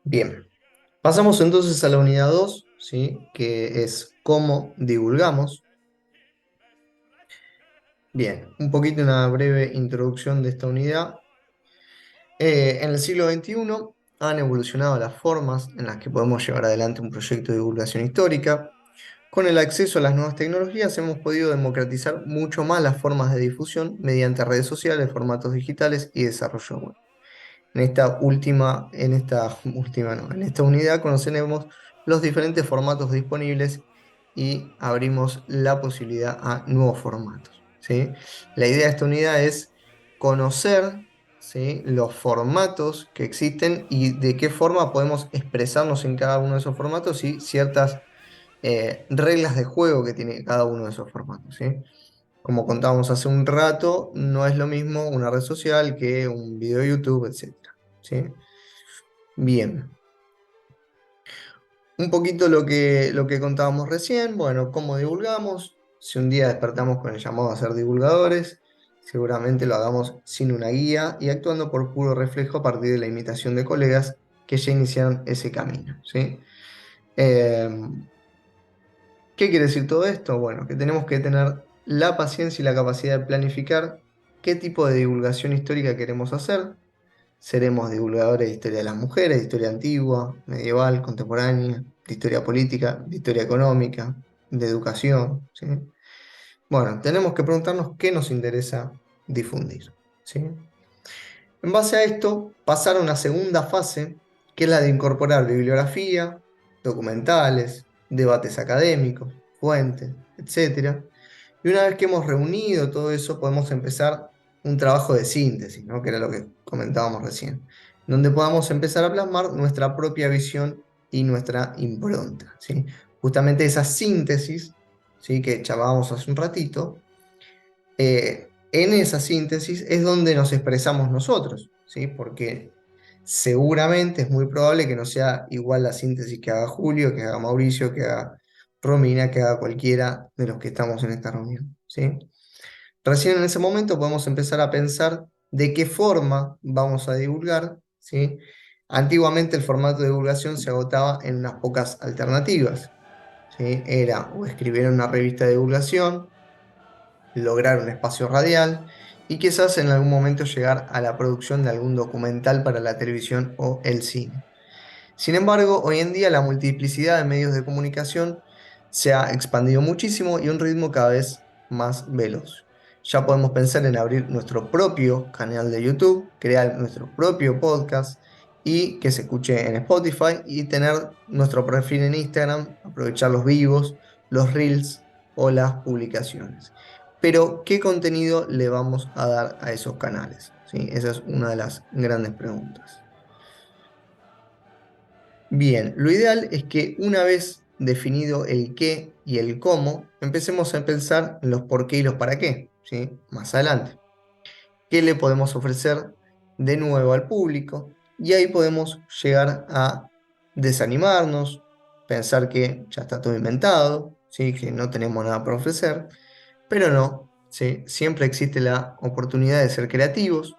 Bien, pasamos entonces a la unidad 2, ¿sí? Que es cómo divulgamos. Bien, un poquito una breve introducción de esta unidad. En el siglo XXI han evolucionado las formas en las que podemos llevar adelante un proyecto de divulgación histórica. Con el acceso a las nuevas tecnologías hemos podido democratizar mucho más las formas de difusión mediante redes sociales, formatos digitales y desarrollo web. En esta unidad conoceremos los diferentes formatos disponibles y abrimos la posibilidad a nuevos formatos, ¿sí? La idea de esta unidad es conocer, ¿sí?, los formatos que existen y de qué forma podemos expresarnos en cada uno de esos formatos y ciertas reglas de juego que tiene cada uno de esos formatos, ¿sí? Como contábamos hace un rato, no es lo mismo una red social que un video de YouTube, etcétera, ¿sí? Bien, un poquito lo que contábamos recién, bueno, cómo divulgamos. Si un día despertamos con el llamado a ser divulgadores, seguramente lo hagamos sin una guía y actuando por puro reflejo a partir de la imitación de colegas que ya iniciaron ese camino, ¿sí? ¿Qué quiere decir todo esto? Bueno, que tenemos que tener la paciencia y la capacidad de planificar qué tipo de divulgación histórica queremos hacer. Seremos divulgadores de historia de las mujeres, de historia antigua, medieval, contemporánea, de historia política, de historia económica, de educación, ¿sí? Bueno, tenemos que preguntarnos qué nos interesa difundir, ¿sí? En base a esto, pasar a una segunda fase, que es la de incorporar bibliografía, documentales, debates académicos, fuentes, etcétera. Y una vez que hemos reunido todo eso, podemos empezar un trabajo de síntesis, ¿no? Que era lo que comentábamos recién, donde podamos empezar a plasmar nuestra propia visión y nuestra impronta, ¿sí? Justamente esa síntesis, ¿sí?, que charlábamos hace un ratito, en esa síntesis es donde nos expresamos nosotros, ¿sí? Porque seguramente es muy probable que no sea igual la síntesis que haga Julio, que haga Mauricio, que haga Romina, que haga cualquiera de los que estamos en esta reunión, ¿sí? Recién en ese momento podemos empezar a pensar de qué forma vamos a divulgar, ¿sí? Antiguamente el formato de divulgación se agotaba en unas pocas alternativas, ¿sí? Era o escribir en una revista de divulgación, lograr un espacio radial y quizás en algún momento llegar a la producción de algún documental para la televisión o el cine. Sin embargo, hoy en día la multiplicidad de medios de comunicación se ha expandido muchísimo y a un ritmo cada vez más veloz. Ya podemos pensar en abrir nuestro propio canal de YouTube, crear nuestro propio podcast y que se escuche en Spotify y tener nuestro perfil en Instagram, aprovechar los vivos, los reels o las publicaciones. Pero, ¿qué contenido le vamos a dar a esos canales? ¿Sí? Esa es una de las grandes preguntas. Bien, lo ideal es que una vez definido el qué y el cómo, empecemos a pensar en los por qué y los para qué, ¿sí? Más adelante. ¿Qué le podemos ofrecer de nuevo al público? Y ahí podemos llegar a desanimarnos, pensar que ya está todo inventado, ¿sí?, que no tenemos nada para ofrecer, pero no, ¿sí? Siempre existe la oportunidad de ser creativos.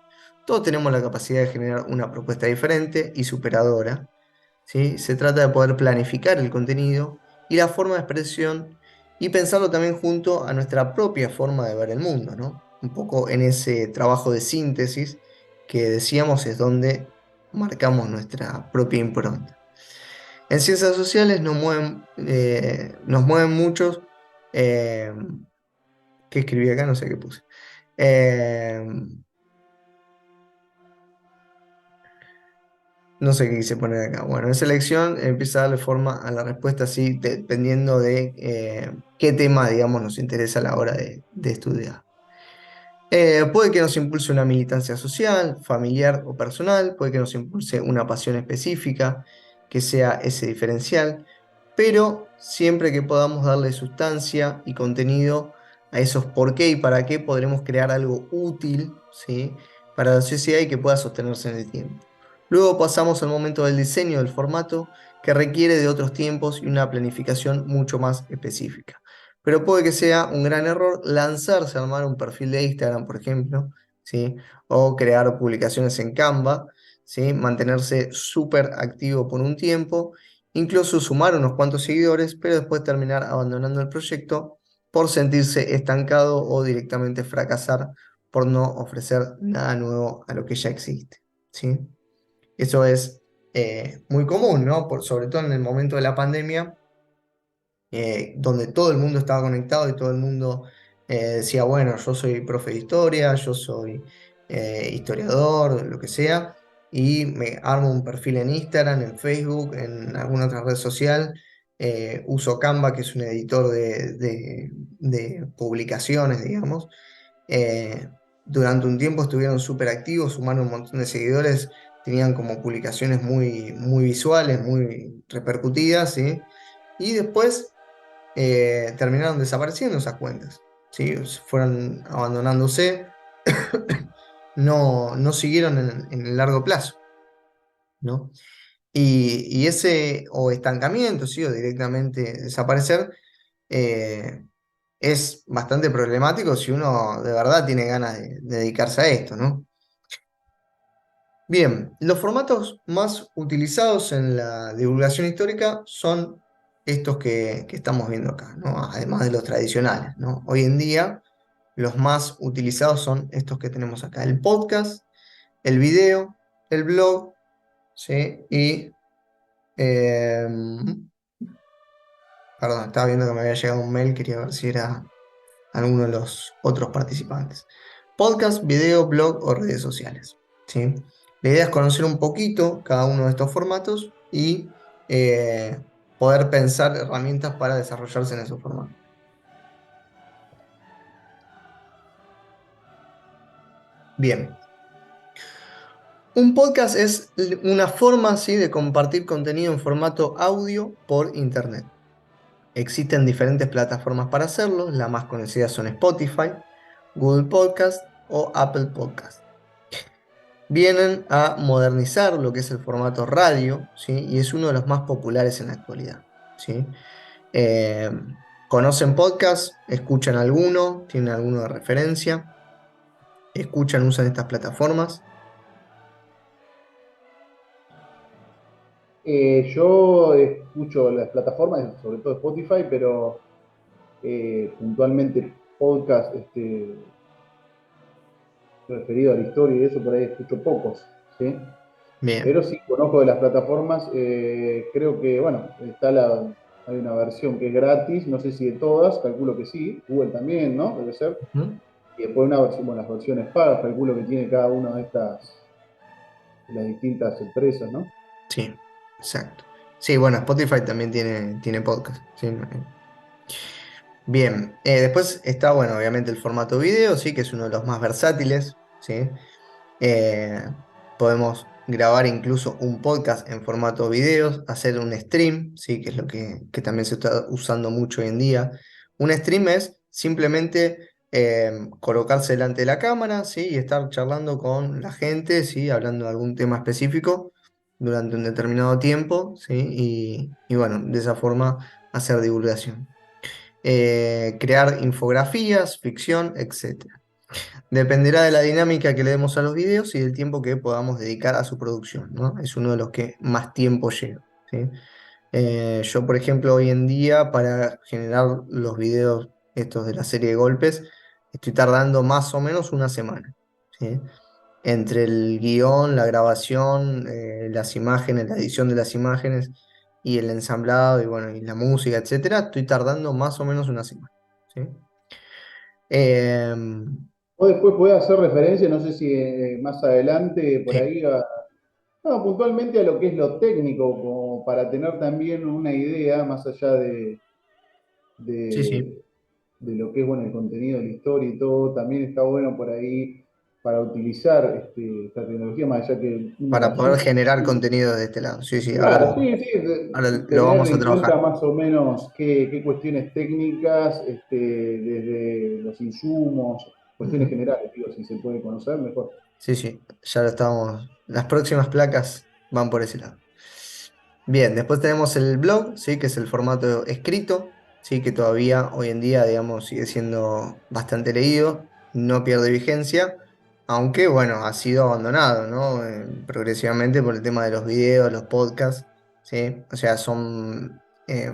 Todos tenemos la capacidad de generar una propuesta diferente y superadora, ¿sí? Se trata de poder planificar el contenido y la forma de expresión y pensarlo también junto a nuestra propia forma de ver el mundo, ¿no? Un poco en ese trabajo de síntesis que decíamos es donde marcamos nuestra propia impronta. En ciencias sociales nos mueven muchos, eh, ¿qué escribí acá? No sé qué puse. Eh, No sé qué quise poner acá. Bueno, en selección empieza a darle forma a la respuesta así, dependiendo de qué tema, digamos, nos interesa a la hora de estudiar. Puede que nos impulse una militancia social, familiar o personal, puede que nos impulse una pasión específica, que sea ese diferencial, pero siempre que podamos darle sustancia y contenido a esos por qué y para qué, podremos crear algo útil, ¿sí?, para la sociedad y que pueda sostenerse en el tiempo. Luego pasamos al momento del diseño del formato, que requiere de otros tiempos y una planificación mucho más específica. Pero puede que sea un gran error lanzarse a armar un perfil de Instagram, por ejemplo, ¿sí?, o crear publicaciones en Canva, ¿sí? Mantenerse súper activo por un tiempo, incluso sumar unos cuantos seguidores, pero después terminar abandonando el proyecto por sentirse estancado o directamente fracasar por no ofrecer nada nuevo a lo que ya existe, ¿sí? Eso es muy común, ¿no? Sobre todo en el momento de la pandemia, donde todo el mundo estaba conectado y todo el mundo decía, bueno, yo soy profe de historia, yo soy historiador, lo que sea, y me armo un perfil en Instagram, en Facebook, en alguna otra red social. Uso Canva, que es un editor de publicaciones, digamos. Eh, durante un tiempo estuvieron súper activos, sumaron un montón de seguidores, tenían como publicaciones muy, muy visuales, muy repercutidas, ¿sí? Y después terminaron desapareciendo esas cuentas, ¿sí? Fueron abandonándose, no siguieron en el largo plazo, ¿no? Y ese o estancamiento, ¿sí? O directamente desaparecer, eh, es bastante problemático si uno de verdad tiene ganas de dedicarse a esto, ¿no? Bien, los formatos más utilizados en la divulgación histórica son estos que estamos viendo acá, ¿no? Además de los tradicionales, ¿no? Hoy en día los más utilizados son estos que tenemos acá, el podcast, el video, el blog, ¿sí? Y, perdón, estaba viendo que me había llegado un mail, quería ver si era alguno de los otros participantes. Podcast, video, blog o redes sociales, ¿sí? La idea es conocer un poquito cada uno de estos formatos y poder pensar herramientas para desarrollarse en esos formatos. Bien, un podcast es una forma, ¿sí? De compartir contenido en formato audio por Internet. Existen diferentes plataformas para hacerlo, las más conocidas son Spotify, Google Podcast o Apple Podcast. Vienen a modernizar lo que es el formato radio, ¿sí? Y es uno de los más populares en la actualidad, ¿sí? Eh, ¿Conocen podcast? ¿Escuchan alguno? ¿Tienen alguno de referencia? ¿Escuchan, usan estas plataformas? Yo escucho las plataformas, sobre todo Spotify, pero puntualmente podcast referido a la historia y eso por ahí escucho pocos, ¿sí? Bien. Pero sí conozco de las plataformas, creo que, bueno, hay una versión que es gratis, no sé si de todas, calculo que sí, Google también, ¿no? Debe ser. Ujú. Y después una versión, bueno, las versiones pagas, calculo que tiene cada una de las distintas empresas, ¿no? Sí, exacto. Sí, bueno, Spotify también tiene podcast, ¿sí? Bien, después está, bueno, obviamente el formato video, sí, que es uno de los más versátiles, ¿sí? Eh, Podemos grabar incluso un podcast en formato videos, hacer un stream, ¿sí? Que es lo que también se está usando mucho hoy en día. Un stream es simplemente colocarse delante de la cámara, ¿sí? Y estar charlando con la gente, ¿sí? Hablando de algún tema específico durante un determinado tiempo, ¿sí? Y bueno, de esa forma hacer divulgación. Crear infografías, ficción, etcétera. Dependerá de la dinámica que le demos a los videos y del tiempo que podamos dedicar a su producción, ¿no? Es uno de los que más tiempo lleva, ¿sí? Yo, por ejemplo, hoy en día para generar los videos estos de la serie de golpes, estoy tardando más o menos una semana, ¿sí? Entre el guión, la grabación, las imágenes, la edición de las imágenes y el ensamblado y bueno, y la música, etcétera, estoy tardando más o menos una semana, ¿sí? Em, O después puede hacer referencia, no sé si más adelante por sí, ahí no, puntualmente a lo que es lo técnico, como para tener también una idea más allá sí, sí. de, de lo que es bueno el contenido de la historia y todo, también está bueno por ahí para utilizar esta tecnología, más allá que uno Para la poder suma. generar contenido de este lado. Sí, sí, Claro, sí, sí, ahora lo tener vamos a en cuenta trabajar. más o menos qué cuestiones técnicas, desde los insumos, cuestiones Ujú. generales, digo, si se puede conocer, mejor. Sí, sí, ya lo estamos. Las próximas placas van por ese lado. Bien, después tenemos el blog, sí, que es el formato escrito, sí, que todavía hoy en día, digamos, sigue siendo bastante leído, no pierde vigencia, Aunque, bueno, ha sido abandonado, ¿no? Progresivamente por el tema de los videos, los podcasts, ¿sí? O sea, son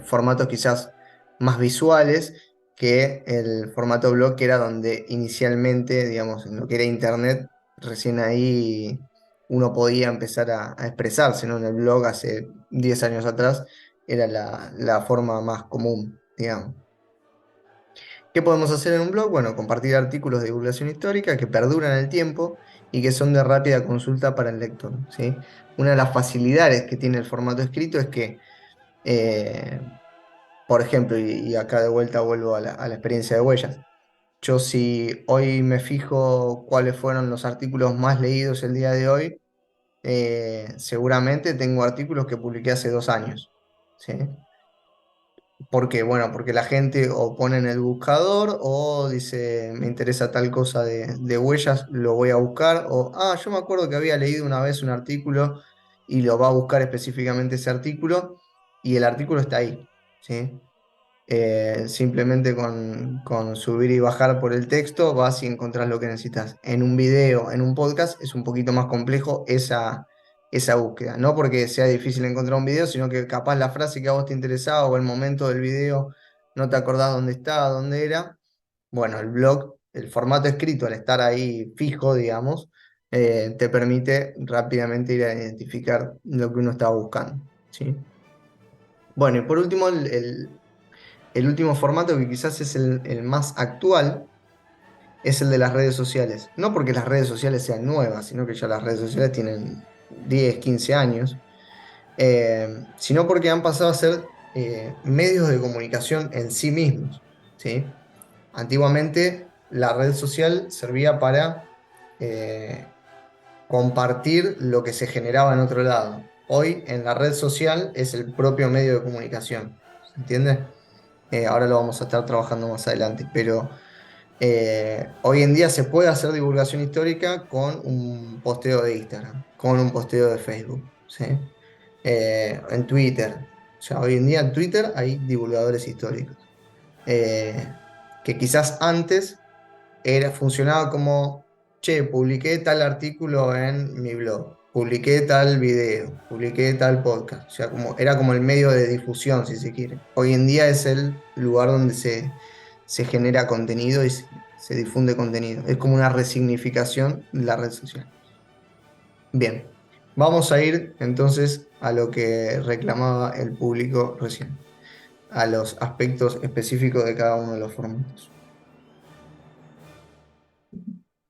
formatos quizás más visuales que el formato blog, que era donde inicialmente, digamos, en lo que era internet, recién ahí uno podía empezar a expresarse, ¿no? En el blog hace 10 años atrás era la forma más común, digamos. ¿Qué podemos hacer en un blog? Bueno, compartir artículos de divulgación histórica que perduran en el tiempo y que son de rápida consulta para el lector, ¿sí? Una de las facilidades que tiene el formato escrito es que, eh, por ejemplo, y acá de vuelta vuelvo a la experiencia de Huellas, yo si hoy me fijo cuáles fueron los artículos más leídos el día de hoy, seguramente tengo artículos que publiqué hace 2 años, ¿sí? ¿Por qué? Bueno, porque la gente o pone en el buscador o dice, me interesa tal cosa de huellas, lo voy a buscar, o, yo me acuerdo que había leído una vez un artículo y lo va a buscar específicamente ese artículo y el artículo está ahí, ¿sí? Simplemente con subir y bajar por el texto vas y encontrás lo que necesitas. En un video, en un podcast, es un poquito más complejo esa búsqueda. No porque sea difícil encontrar un video, sino que capaz la frase que a vos te interesaba o el momento del video no te acordás dónde estaba, dónde era. Bueno, el blog, el formato escrito, al estar ahí fijo, digamos, te permite rápidamente ir a identificar lo que uno estaba buscando, ¿sí? Bueno, y por último, el último formato que quizás es el más actual es el de las redes sociales. No porque las redes sociales sean nuevas, sino que ya las redes sociales tienen 10, 15 años, sino porque han pasado a ser medios de comunicación en sí mismos, ¿sí? Antiguamente la red social servía para compartir lo que se generaba en otro lado. Hoy en la red social es el propio medio de comunicación, ¿se entiende? Ahora lo vamos a estar trabajando más adelante, pero hoy en día se puede hacer divulgación histórica con un posteo de Instagram, con un posteo de Facebook, ¿sí? En Twitter. O sea, hoy en día en Twitter hay divulgadores históricos. Eh, que quizás antes funcionaba como, che, publiqué tal artículo en mi blog, publiqué tal video, publiqué tal podcast. O sea, era como el medio de difusión, si se quiere. Hoy en día es el lugar donde se genera contenido y se difunde contenido. Es como una resignificación de la red social. Bien, vamos a ir entonces a lo que reclamaba el público recién, a los aspectos específicos de cada uno de los formatos.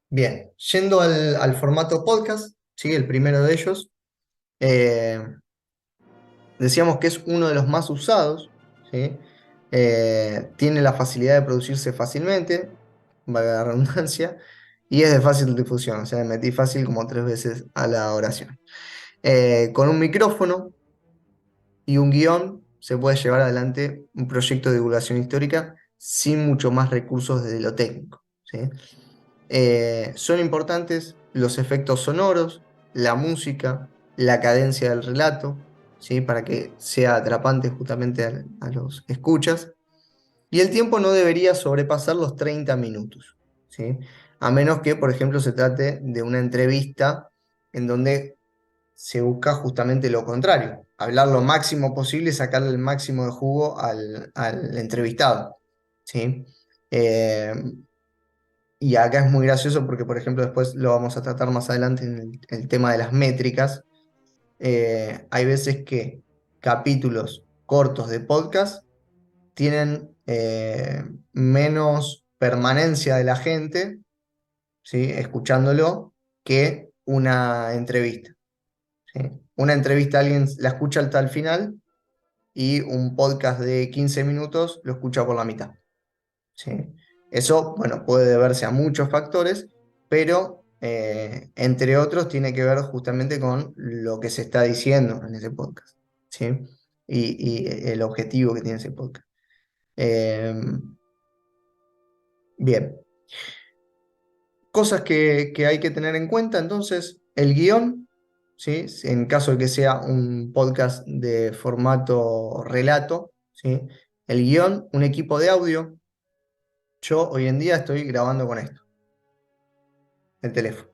Bien, yendo al formato podcast, ¿sí? El primero de ellos, eh, decíamos que es uno de los más usados, ¿sí? Tiene la facilidad de producirse fácilmente, valga la redundancia, y es de fácil difusión, o sea, me metí fácil como 3 veces a la oración. Con un micrófono y un guión se puede llevar adelante un proyecto de divulgación histórica sin mucho más recursos desde lo técnico, ¿sí? Son importantes los efectos sonoros, la música, la cadencia del relato, ¿sí? Para que sea atrapante justamente a los escuchas. Y el tiempo no debería sobrepasar los 30 minutos, ¿sí? A menos que, por ejemplo, se trate de una entrevista en donde se busca justamente lo contrario, hablar lo máximo posible y sacarle el máximo de jugo al entrevistado, ¿sí? Eh, y acá es muy gracioso porque, por ejemplo, después lo vamos a tratar más adelante en el tema de las métricas. Hay veces que capítulos cortos de podcast tienen menos permanencia de la gente, ¿sí? Escuchándolo que una entrevista, ¿sí? Una entrevista alguien la escucha hasta el final y un podcast de 15 minutos lo escucha por la mitad. ¿Sí? Eso, bueno, puede deberse a muchos factores, pero entre otros tiene que ver justamente con lo que se está diciendo en ese podcast, ¿sí? Y el objetivo que tiene ese podcast. Eh, bien, cosas que hay que tener en cuenta, entonces, el guión, ¿sí? En caso de que sea un podcast de formato relato, ¿sí? El guión, un equipo de audio. Yo hoy en día estoy grabando con esto, el teléfono.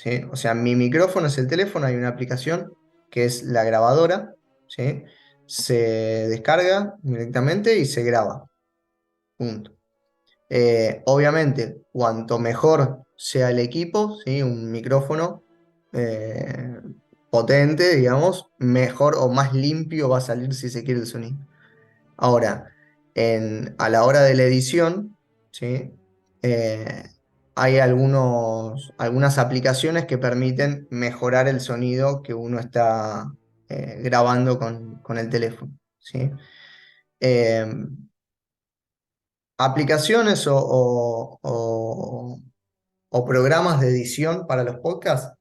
¿sí? O sea, mi micrófono es el teléfono, hay una aplicación que es la grabadora, ¿sí? Se descarga directamente y se graba. Punto. Obviamente, cuanto mejor sea el equipo, ¿sí? Un micrófono eh, potente, digamos, mejor o más limpio va a salir si se quiere el sonido. Ahora, a la hora de la edición, ¿sí? Eh, hay algunas aplicaciones que permiten mejorar el sonido que uno está grabando con el teléfono, ¿sí? Eh, aplicaciones o programas de edición para los podcasts.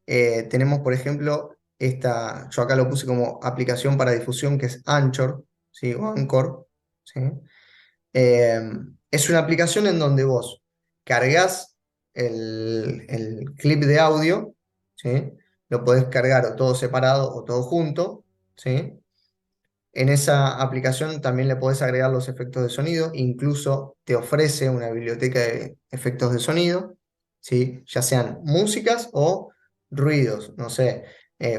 Tenemos, por ejemplo, yo acá lo puse como aplicación para difusión, que es Anchor, ¿sí? O Anchor, ¿sí? Eh, es una aplicación en donde vos cargas el clip de audio, ¿sí? Lo podés cargar o todo separado o todo junto, ¿sí? En esa aplicación también le podés agregar los efectos de sonido, incluso te ofrece una biblioteca de efectos de sonido, ¿sí? Ya sean músicas o ruidos, no sé,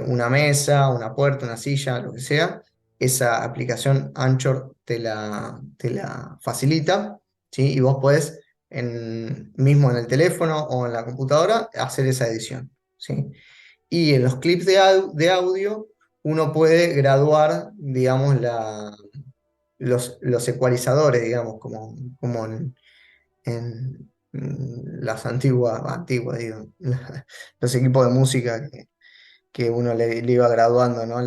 una mesa, una puerta, una silla, lo que sea. Esa aplicación Anchor te la facilita, ¿sí? Y vos podés mismo en el teléfono o en la computadora hacer esa edición, ¿sí? Y en los clips de audio uno puede graduar, digamos, los ecualizadores, digamos, como en las antiguas, digo, los equipos de música que uno le iba graduando, ¿no?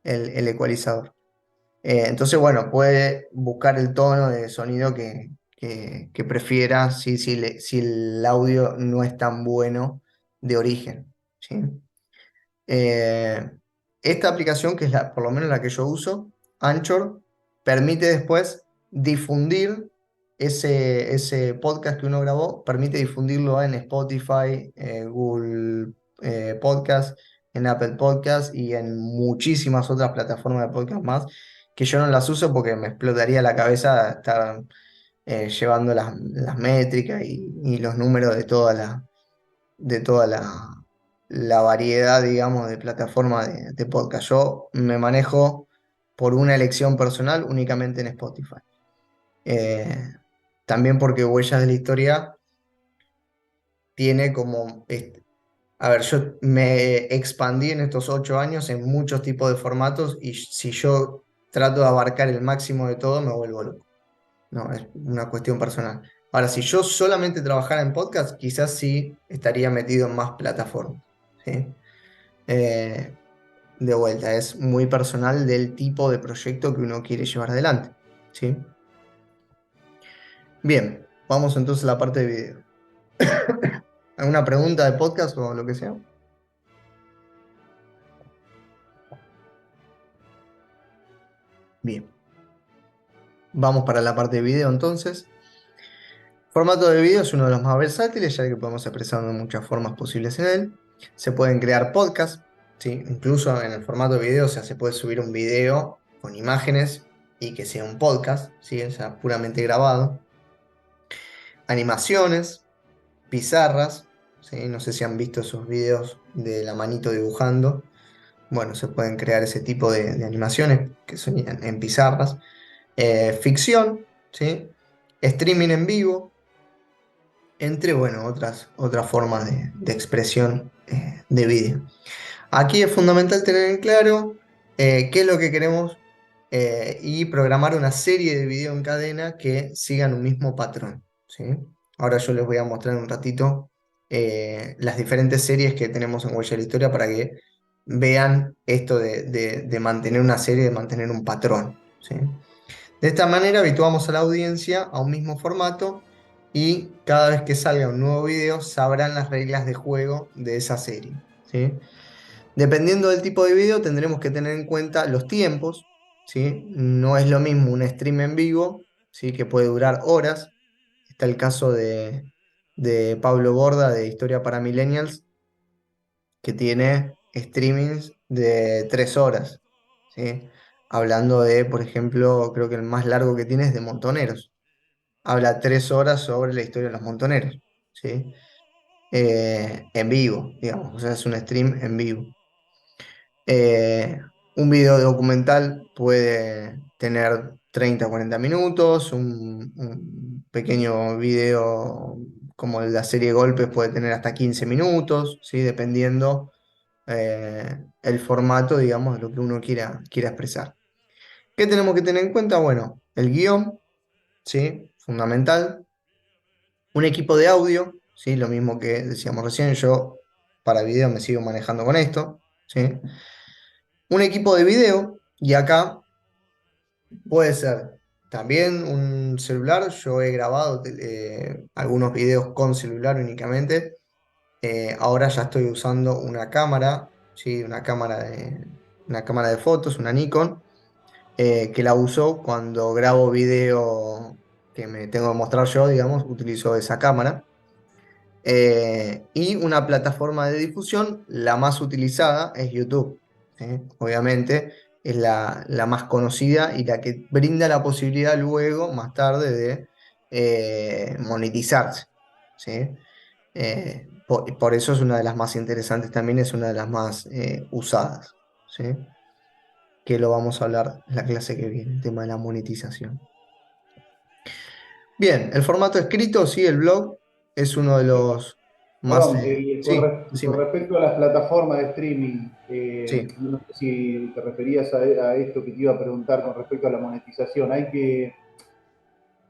El ecualizador. Entonces, bueno, puede buscar el tono de sonido que prefiera si el audio no es tan bueno de origen, ¿sí? Eh, esta aplicación, que es por lo menos la que yo uso, Anchor, permite después difundir ese podcast que uno grabó, permite difundirlo en Spotify, Google Podcast, en Apple Podcast y en muchísimas otras plataformas de podcast más, que yo no las uso porque me explotaría la cabeza estar llevando las métricas y los números de toda la variedad, digamos, de plataformas de podcast. Yo me manejo por una elección personal únicamente en Spotify. Eh, También porque Huellas de la Historia tiene como... a ver, yo me expandí en estos 8 años en muchos tipos de formatos y si yo trato de abarcar el máximo de todo, me vuelvo loco. No, es una cuestión personal. Ahora, si yo solamente trabajara en podcast, quizás sí estaría metido en más plataformas. ¿Sí? Eh, de vuelta, es muy personal del tipo de proyecto que uno quiere llevar adelante. ¿Sí? Bien, vamos entonces a la parte de video. ¿Alguna pregunta de podcast o lo que sea? Bien, vamos para la parte de video entonces. Formato de video es uno de los más versátiles, ya que podemos expresarnos de muchas formas posibles en él. Se pueden crear podcasts, ¿sí? Incluso en el formato de video, o sea, se puede subir un video con imágenes y que sea un podcast, ¿sí? O sea, puramente grabado. Animaciones, pizarras, ¿sí? No sé si han visto esos videos de la manito dibujando. Bueno, se pueden crear ese tipo de animaciones que son en pizarras. Ficción, ¿sí? Streaming en vivo, entre, bueno, otras formas de expresión de vídeo. Aquí es fundamental tener en claro qué es lo que queremos y programar una serie de video en cadena que sigan un mismo patrón, ¿sí? Ahora yo les voy a mostrar en un ratito las diferentes series que tenemos en Huella de la Historia para que vean esto de mantener una serie, de mantener un patrón, ¿sí? De esta manera habituamos a la audiencia a un mismo formato y cada vez que salga un nuevo video sabrán las reglas de juego de esa serie, ¿sí? Dependiendo del tipo de video tendremos que tener en cuenta los tiempos, ¿sí? No es lo mismo un stream en vivo, ¿sí? Que puede durar horas. Está el caso de Pablo Borda de Historia para Millennials, que tiene streamings de 3 horas, ¿sí? Hablando de, por ejemplo, creo que el más largo que tiene es de Montoneros. Habla 3 horas sobre la historia de los montoneros, ¿sí? en vivo, digamos, o sea, es un stream en vivo. Eh, un video documental puede tener 30 o 40 minutos, un pequeño video como la serie Golpes puede tener hasta 15 minutos, ¿sí? Dependiendo el formato, digamos, de lo que uno quiera expresar. ¿Qué tenemos que tener en cuenta? Bueno, el guión, ¿sí? Fundamental. Un equipo de audio, ¿sí? Lo mismo que decíamos recién, yo para video me sigo manejando con esto, ¿sí? Un equipo de video, y acá puede ser también un celular. Yo he grabado algunos videos con celular únicamente. Ahora ya estoy usando una cámara, ¿sí? Una cámara de fotos, una Nikon, que la uso cuando grabo video que me tengo que mostrar yo, digamos, utilizo esa cámara. Y una plataforma de difusión, la más utilizada es YouTube, ¿sí? Obviamente es la más conocida y la que brinda la posibilidad luego, más tarde, de monetizarse, ¿sí? Por eso es una de las más interesantes también, es una de las más usadas, ¿sí? Que lo vamos a hablar en la clase que viene, el tema de la monetización. Bien, el formato escrito, sí, el blog es uno de los más... Perdón, sí, con decime. respecto a las plataformas de streaming, Sí. no sé si te referías a esto que te iba a preguntar con respecto a la monetización.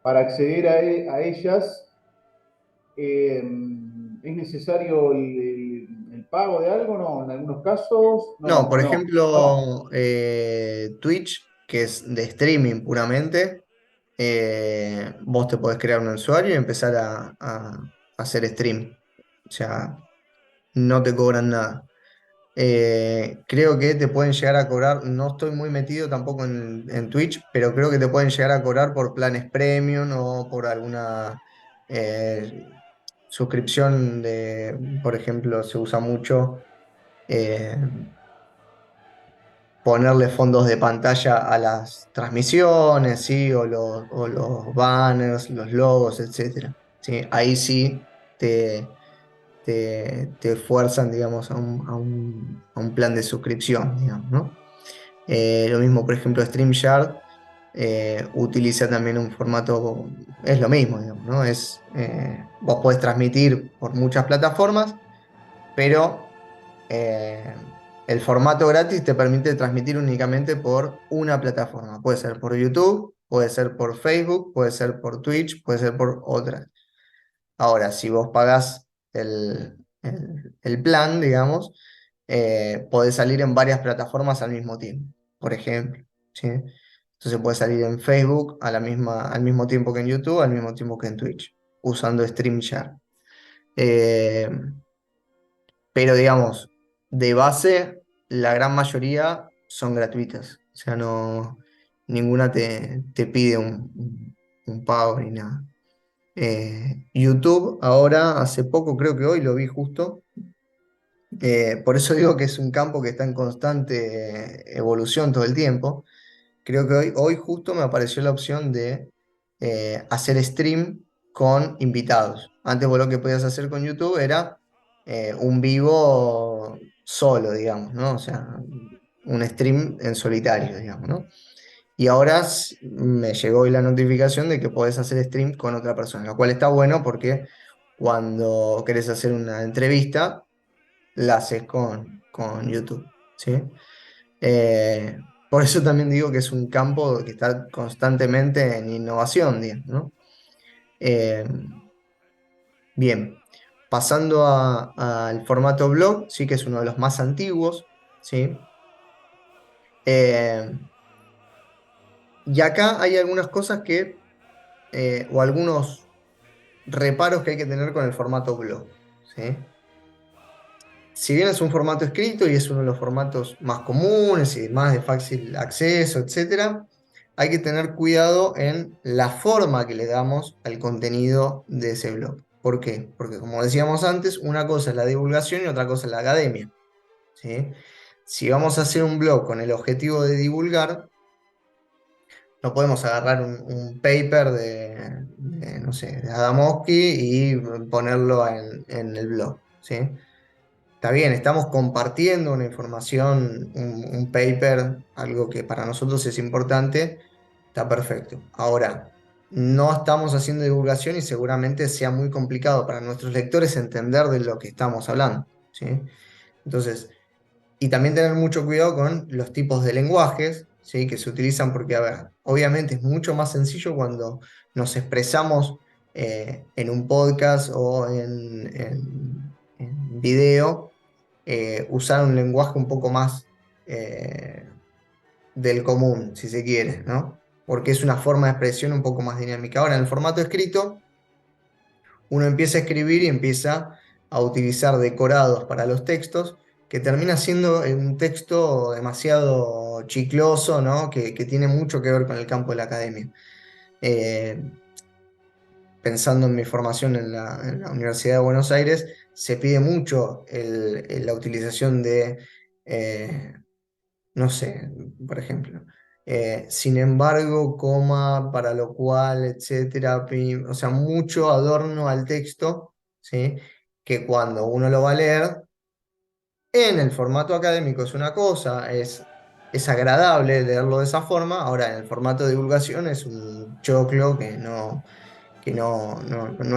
Para acceder a ellas, eh, ¿es necesario el pago de algo? ¿No? En algunos casos, No, no, por no, no. ejemplo, Twitch, que es de streaming puramente, vos te podés crear un usuario y empezar a hacer stream. O sea, no te cobran nada. Creo que te pueden llegar a cobrar, no estoy muy metido tampoco en Twitch, pero creo que te pueden llegar a cobrar por planes premium o por alguna eh, suscripción por ejemplo, se usa mucho. eh, Ponerle fondos de pantalla a las transmisiones, ¿sí? O los banners, los logos, etcétera, ¿sí? Ahí sí te fuerzan, digamos, a un plan de suscripción, digamos, ¿no? Lo mismo, por ejemplo, StreamYard utiliza también un formato, es lo mismo, digamos, ¿no? Vos podés transmitir por muchas plataformas, pero el formato gratis te permite transmitir únicamente por una plataforma. Puede ser por YouTube, puede ser por Facebook, puede ser por Twitch, puede ser por otras. Ahora, si vos pagás el plan, digamos, podés salir en varias plataformas al mismo tiempo, por ejemplo, ¿sí? Entonces puedes salir en Facebook al mismo tiempo que en YouTube, al mismo tiempo que en Twitch, usando StreamYard. Eh, pero digamos, de base, la gran mayoría son gratuitas. O sea, no, ninguna te pide un pago ni nada. YouTube, ahora, hace poco, creo que hoy lo vi justo. Por eso digo que es un campo que está en constante evolución todo el tiempo. Creo que hoy justo me apareció la opción de hacer stream con invitados. Antes vos lo que podías hacer con YouTube era un vivo solo, digamos, ¿no? O sea, un stream en solitario, digamos, ¿no? Y ahora me llegó hoy la notificación de que podés hacer stream con otra persona, lo cual está bueno porque cuando querés hacer una entrevista, la haces con YouTube, ¿sí? Por eso también digo que es un campo que está constantemente en innovación, digamos, ¿no? Eh, bien, pasando al formato blog, sí que es uno de los más antiguos, ¿sí? Eh, y acá hay algunas cosas o algunos reparos que hay que tener con el formato blog, ¿sí? Si bien es un formato escrito y es uno de los formatos más comunes y más de fácil acceso, etcétera, hay que tener cuidado en la forma que le damos al contenido de ese blog. ¿Por qué? Porque como decíamos antes, una cosa es la divulgación y otra cosa es la academia, ¿sí? Si vamos a hacer un blog con el objetivo de divulgar, No podemos agarrar un paper no sé, de Adamowski y ponerlo en el blog, ¿sí? Está bien, estamos compartiendo una información, un paper, algo que para nosotros es importante, está perfecto. Ahora, no estamos haciendo divulgación y seguramente sea muy complicado para nuestros lectores entender de lo que estamos hablando, ¿sí? Entonces, y también tener mucho cuidado con los tipos de lenguajes, ¿sí? Que se utilizan porque, a ver, obviamente es mucho más sencillo cuando nos expresamos en un podcast o en video, usar un lenguaje un poco más eh, del común, si se quiere, ¿no? Porque es una forma de expresión un poco más dinámica. Ahora, en el formato escrito, uno empieza a escribir y empieza a utilizar decorados para los textos, que termina siendo un texto demasiado chicloso, ¿no? Que tiene mucho que ver con el campo de la academia. Eh, Pensando en mi formación en la Universidad de Buenos Aires, se pide mucho la utilización de, eh, no sé, por ejemplo, sin embargo, coma, para lo cual, etcétera, o sea, mucho adorno al texto, ¿sí? Que cuando uno lo va a leer, en el formato académico es una cosa, es agradable leerlo de esa forma, ahora en el formato de divulgación es un choclo que no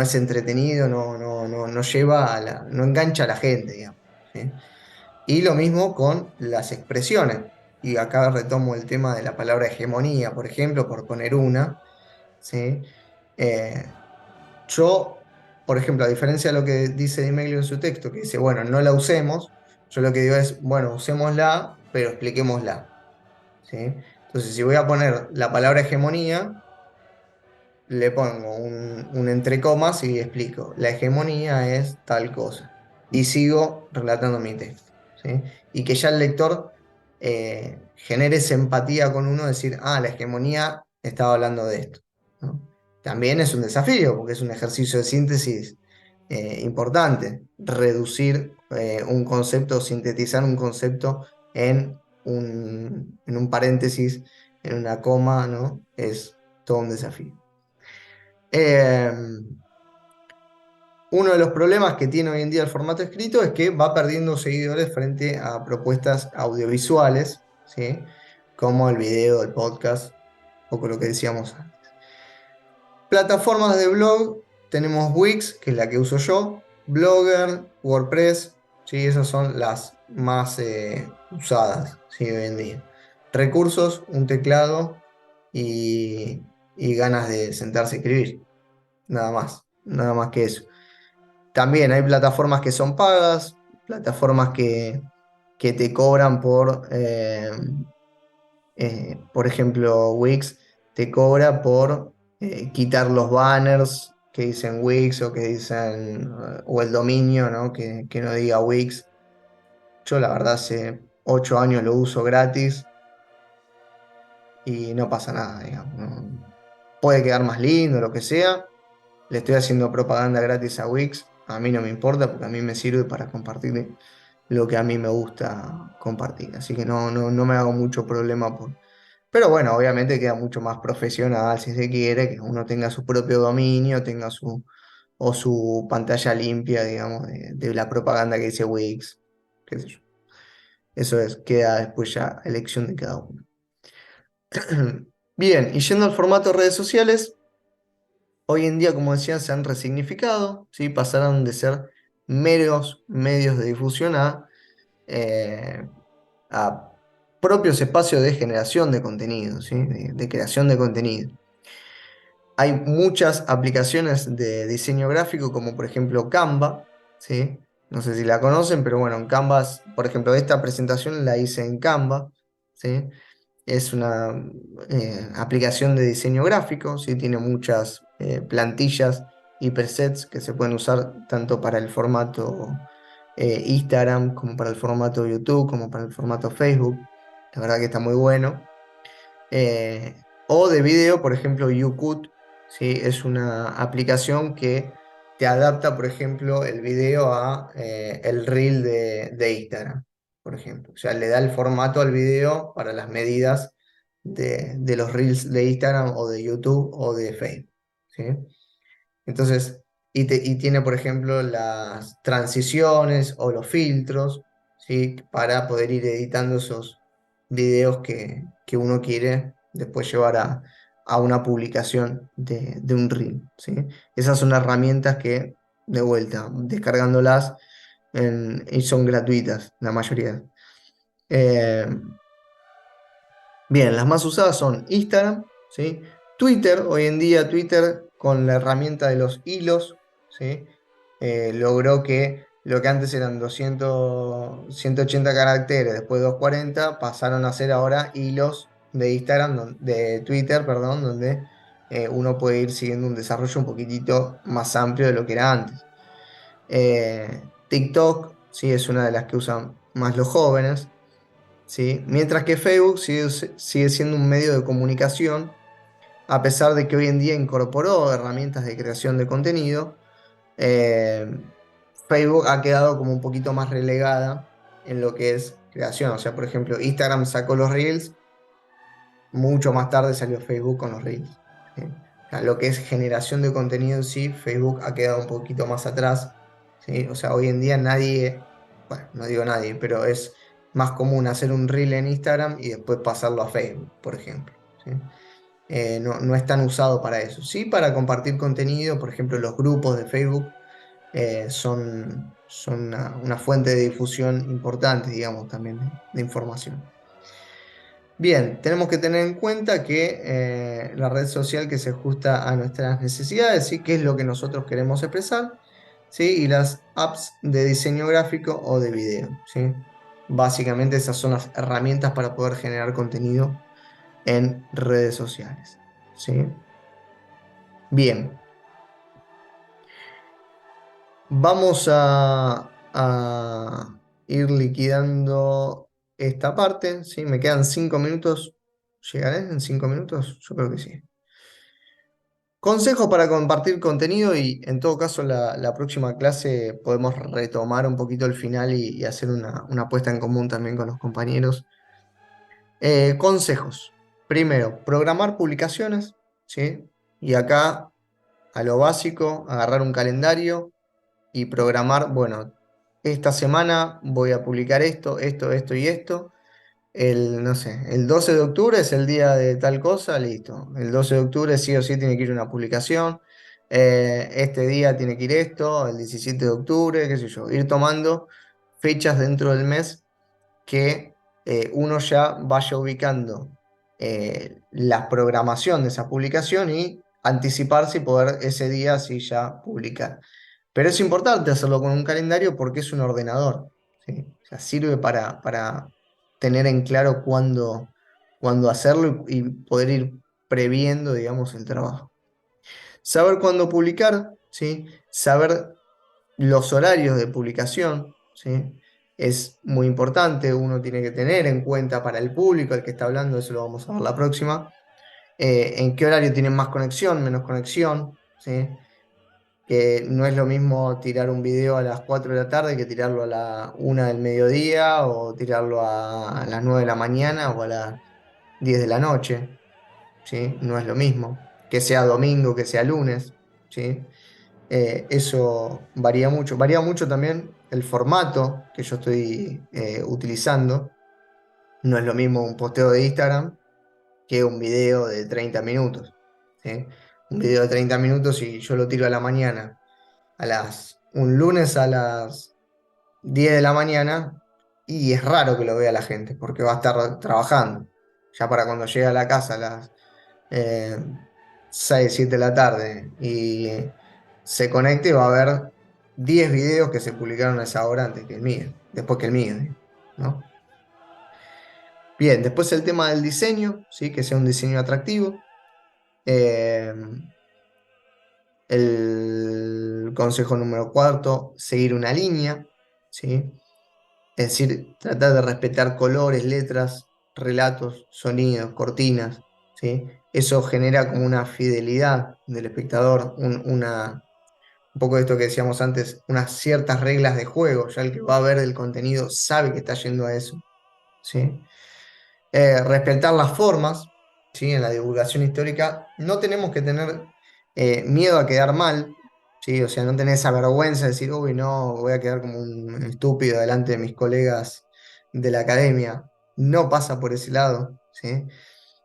es entretenido, no lleva no engancha a la gente, digamos, ¿sí? Y lo mismo con las expresiones. Y acá retomo el tema de la palabra hegemonía, por ejemplo, por poner una, ¿sí? Eh, yo, por ejemplo, a diferencia de lo que dice Di Meglio en su texto, que dice, bueno, no la usemos, yo lo que digo es, bueno, usémosla, pero expliquémosla, ¿sí? Entonces, si voy a poner la palabra hegemonía, le pongo un entre comas y explico, la hegemonía es tal cosa. Y sigo relatando mi texto, ¿sí? Y que ya el lector genere esa empatía con uno, decir, ah, la hegemonía estaba hablando de esto, ¿no? También es un desafío, porque es un ejercicio de síntesis importante, reducir un concepto, sintetizar un concepto en un paréntesis, en una coma, ¿no? Es todo un desafío. Eh, Uno de los problemas que tiene hoy en día el formato escrito es que va perdiendo seguidores frente a propuestas audiovisuales, ¿sí? Como el video, el podcast, o con lo que decíamos antes. Plataformas de blog, tenemos Wix, que es la que uso yo, Blogger, WordPress, ¿sí? Esas son las más usadas, ¿sí? Hoy en día. Recursos, un teclado y ganas de sentarse a escribir, nada más que eso. También hay plataformas que son pagas, plataformas que te cobran por ejemplo, Wix te cobra por quitar los banners que dicen Wix o que dicen, o el dominio, ¿no? Que no diga Wix. Yo la verdad hace 8 años lo uso gratis y no pasa nada, digamos, puede quedar más lindo, lo que sea. Le estoy haciendo propaganda gratis a Wix. A mí no me importa porque a mí me sirve para compartir lo que a mí me gusta compartir. Así que no me hago mucho problema por... Pero bueno, obviamente queda mucho más profesional si se quiere, que uno tenga su propio dominio, tenga su pantalla limpia, digamos, de la propaganda que dice Wix, qué sé yo. Eso es, queda después ya elección de cada uno. Bien, y yendo al formato de redes sociales, hoy en día, como decía, se han resignificado, ¿sí? Pasaron de ser meros medios de difusión eh, a propios espacios de generación de contenido, ¿sí? De creación de contenido. Hay muchas aplicaciones de diseño gráfico, como por ejemplo Canva, ¿sí? No sé si la conocen, pero bueno, en Canva, por ejemplo, esta presentación la hice en Canva, ¿sí? Es una aplicación de diseño gráfico, ¿sí? Tiene muchas plantillas y presets que se pueden usar tanto para el formato Instagram, como para el formato YouTube, como para el formato Facebook. La verdad que está muy bueno. O de video, por ejemplo, YouCut, ¿sí? Es una aplicación que te adapta, por ejemplo, el video a el reel de Instagram, por ejemplo. O sea, le da el formato al video para las medidas de los Reels de Instagram o de YouTube o de Facebook, ¿sí? Entonces, y tiene, por ejemplo, las transiciones o los filtros, ¿sí? Para poder ir editando esos videos que uno quiere después llevar a una publicación de un reel, ¿sí? Esas son herramientas que, de vuelta, descargándolas y son gratuitas, la mayoría. Eh, Bien, las más usadas son Instagram, ¿sí? Twitter, hoy en día Twitter con la herramienta de los hilos, ¿sí? Logró que lo que antes eran 180 caracteres, después 240, pasaron a ser ahora hilos de Instagram, de Twitter, perdón, donde uno puede ir siguiendo un desarrollo un poquitito más amplio de lo que era antes. TikTok, sí, es una de las que usan más los jóvenes. ¿Sí? Mientras que Facebook sigue siendo un medio de comunicación, a pesar de que hoy en día incorporó herramientas de creación de contenido, eh, Facebook ha quedado como un poquito más relegada en lo que es creación. O sea, por ejemplo, Instagram sacó los Reels, mucho más tarde salió Facebook con los Reels. ¿Sí? O sea, lo que es generación de contenido en sí, Facebook ha quedado un poquito más atrás. ¿Sí? O sea, hoy en día nadie, bueno, no digo nadie, pero es más común hacer un Reel en Instagram y después pasarlo a Facebook, por ejemplo. ¿Sí? No es tan usado para eso. Sí, para compartir contenido, por ejemplo, los grupos de Facebook son una fuente de difusión importante, digamos, también de información. Bien, tenemos que tener en cuenta que la red social que se ajusta a nuestras necesidades, ¿sí? ¿Qué es lo que nosotros queremos expresar? ¿Sí? Y las apps de diseño gráfico o de video, ¿sí? Básicamente esas son las herramientas para poder generar contenido en redes sociales, ¿sí? Bien, vamos a ir liquidando esta parte, ¿sí? Me quedan 5 minutos. ¿Llegaré en 5 minutos? Yo creo que sí. Consejos para compartir contenido y en todo caso la próxima clase podemos retomar un poquito el final y hacer una puesta en común también con los compañeros. Consejos. Primero, programar publicaciones, ¿sí? Y acá a lo básico, agarrar un calendario y programar, bueno, esta semana voy a publicar esto, esto y esto. No sé, el 12 de octubre es el día de tal cosa, listo. El 12 de octubre sí o sí tiene que ir una publicación. Este día tiene que ir esto, el 17 de octubre, qué sé yo. Ir tomando fechas dentro del mes que uno ya vaya ubicando la programación de esa publicación y anticiparse y poder ese día sí ya publicar. Pero es importante hacerlo con un calendario porque es un ordenador, ¿sí? O sea, sirve para tener en claro cuándo hacerlo y poder ir previendo, digamos, el trabajo. Saber cuándo publicar, ¿sí? Saber los horarios de publicación, ¿sí? Es muy importante, uno tiene que tener en cuenta para el público, el que está hablando, eso lo vamos a ver la próxima, en qué horario tienen más conexión, menos conexión, ¿sí? Que no es lo mismo tirar un video a las 4 de la tarde que tirarlo a la 1 del mediodía o tirarlo a las 9 de la mañana o a las 10 de la noche, ¿sí? No es lo mismo, que sea domingo, que sea lunes, ¿sí? Eso varía mucho. Varía mucho también el formato que yo estoy utilizando. No es lo mismo un posteo de Instagram que un video de 30 minutos, ¿sí? Un video de 30 minutos y yo lo tiro a la mañana, un lunes a las 10 de la mañana, y es raro que lo vea la gente porque va a estar trabajando. Ya para cuando llegue a la casa a las eh, 6, 7 de la tarde y se conecte, va a ver 10 videos que se publicaron a esa hora antes que el mío, después que el mío, ¿no? Bien, después el tema del diseño, ¿sí? Que sea un diseño atractivo. Eh, el consejo número cuarto, seguir una línea, ¿sí? Es decir, tratar de respetar colores, letras, relatos, sonidos, cortinas, ¿sí? Eso genera como una fidelidad del espectador, un poco de esto que decíamos antes, unas ciertas reglas de juego, ya el que va a ver el contenido sabe que está yendo a eso, ¿sí? Respetar las formas, ¿sí? En la divulgación histórica no tenemos que tener miedo a quedar mal, ¿sí? O sea, no tener esa vergüenza de decir, uy, no, voy a quedar como un estúpido delante de mis colegas de la academia. No pasa por ese lado, ¿sí?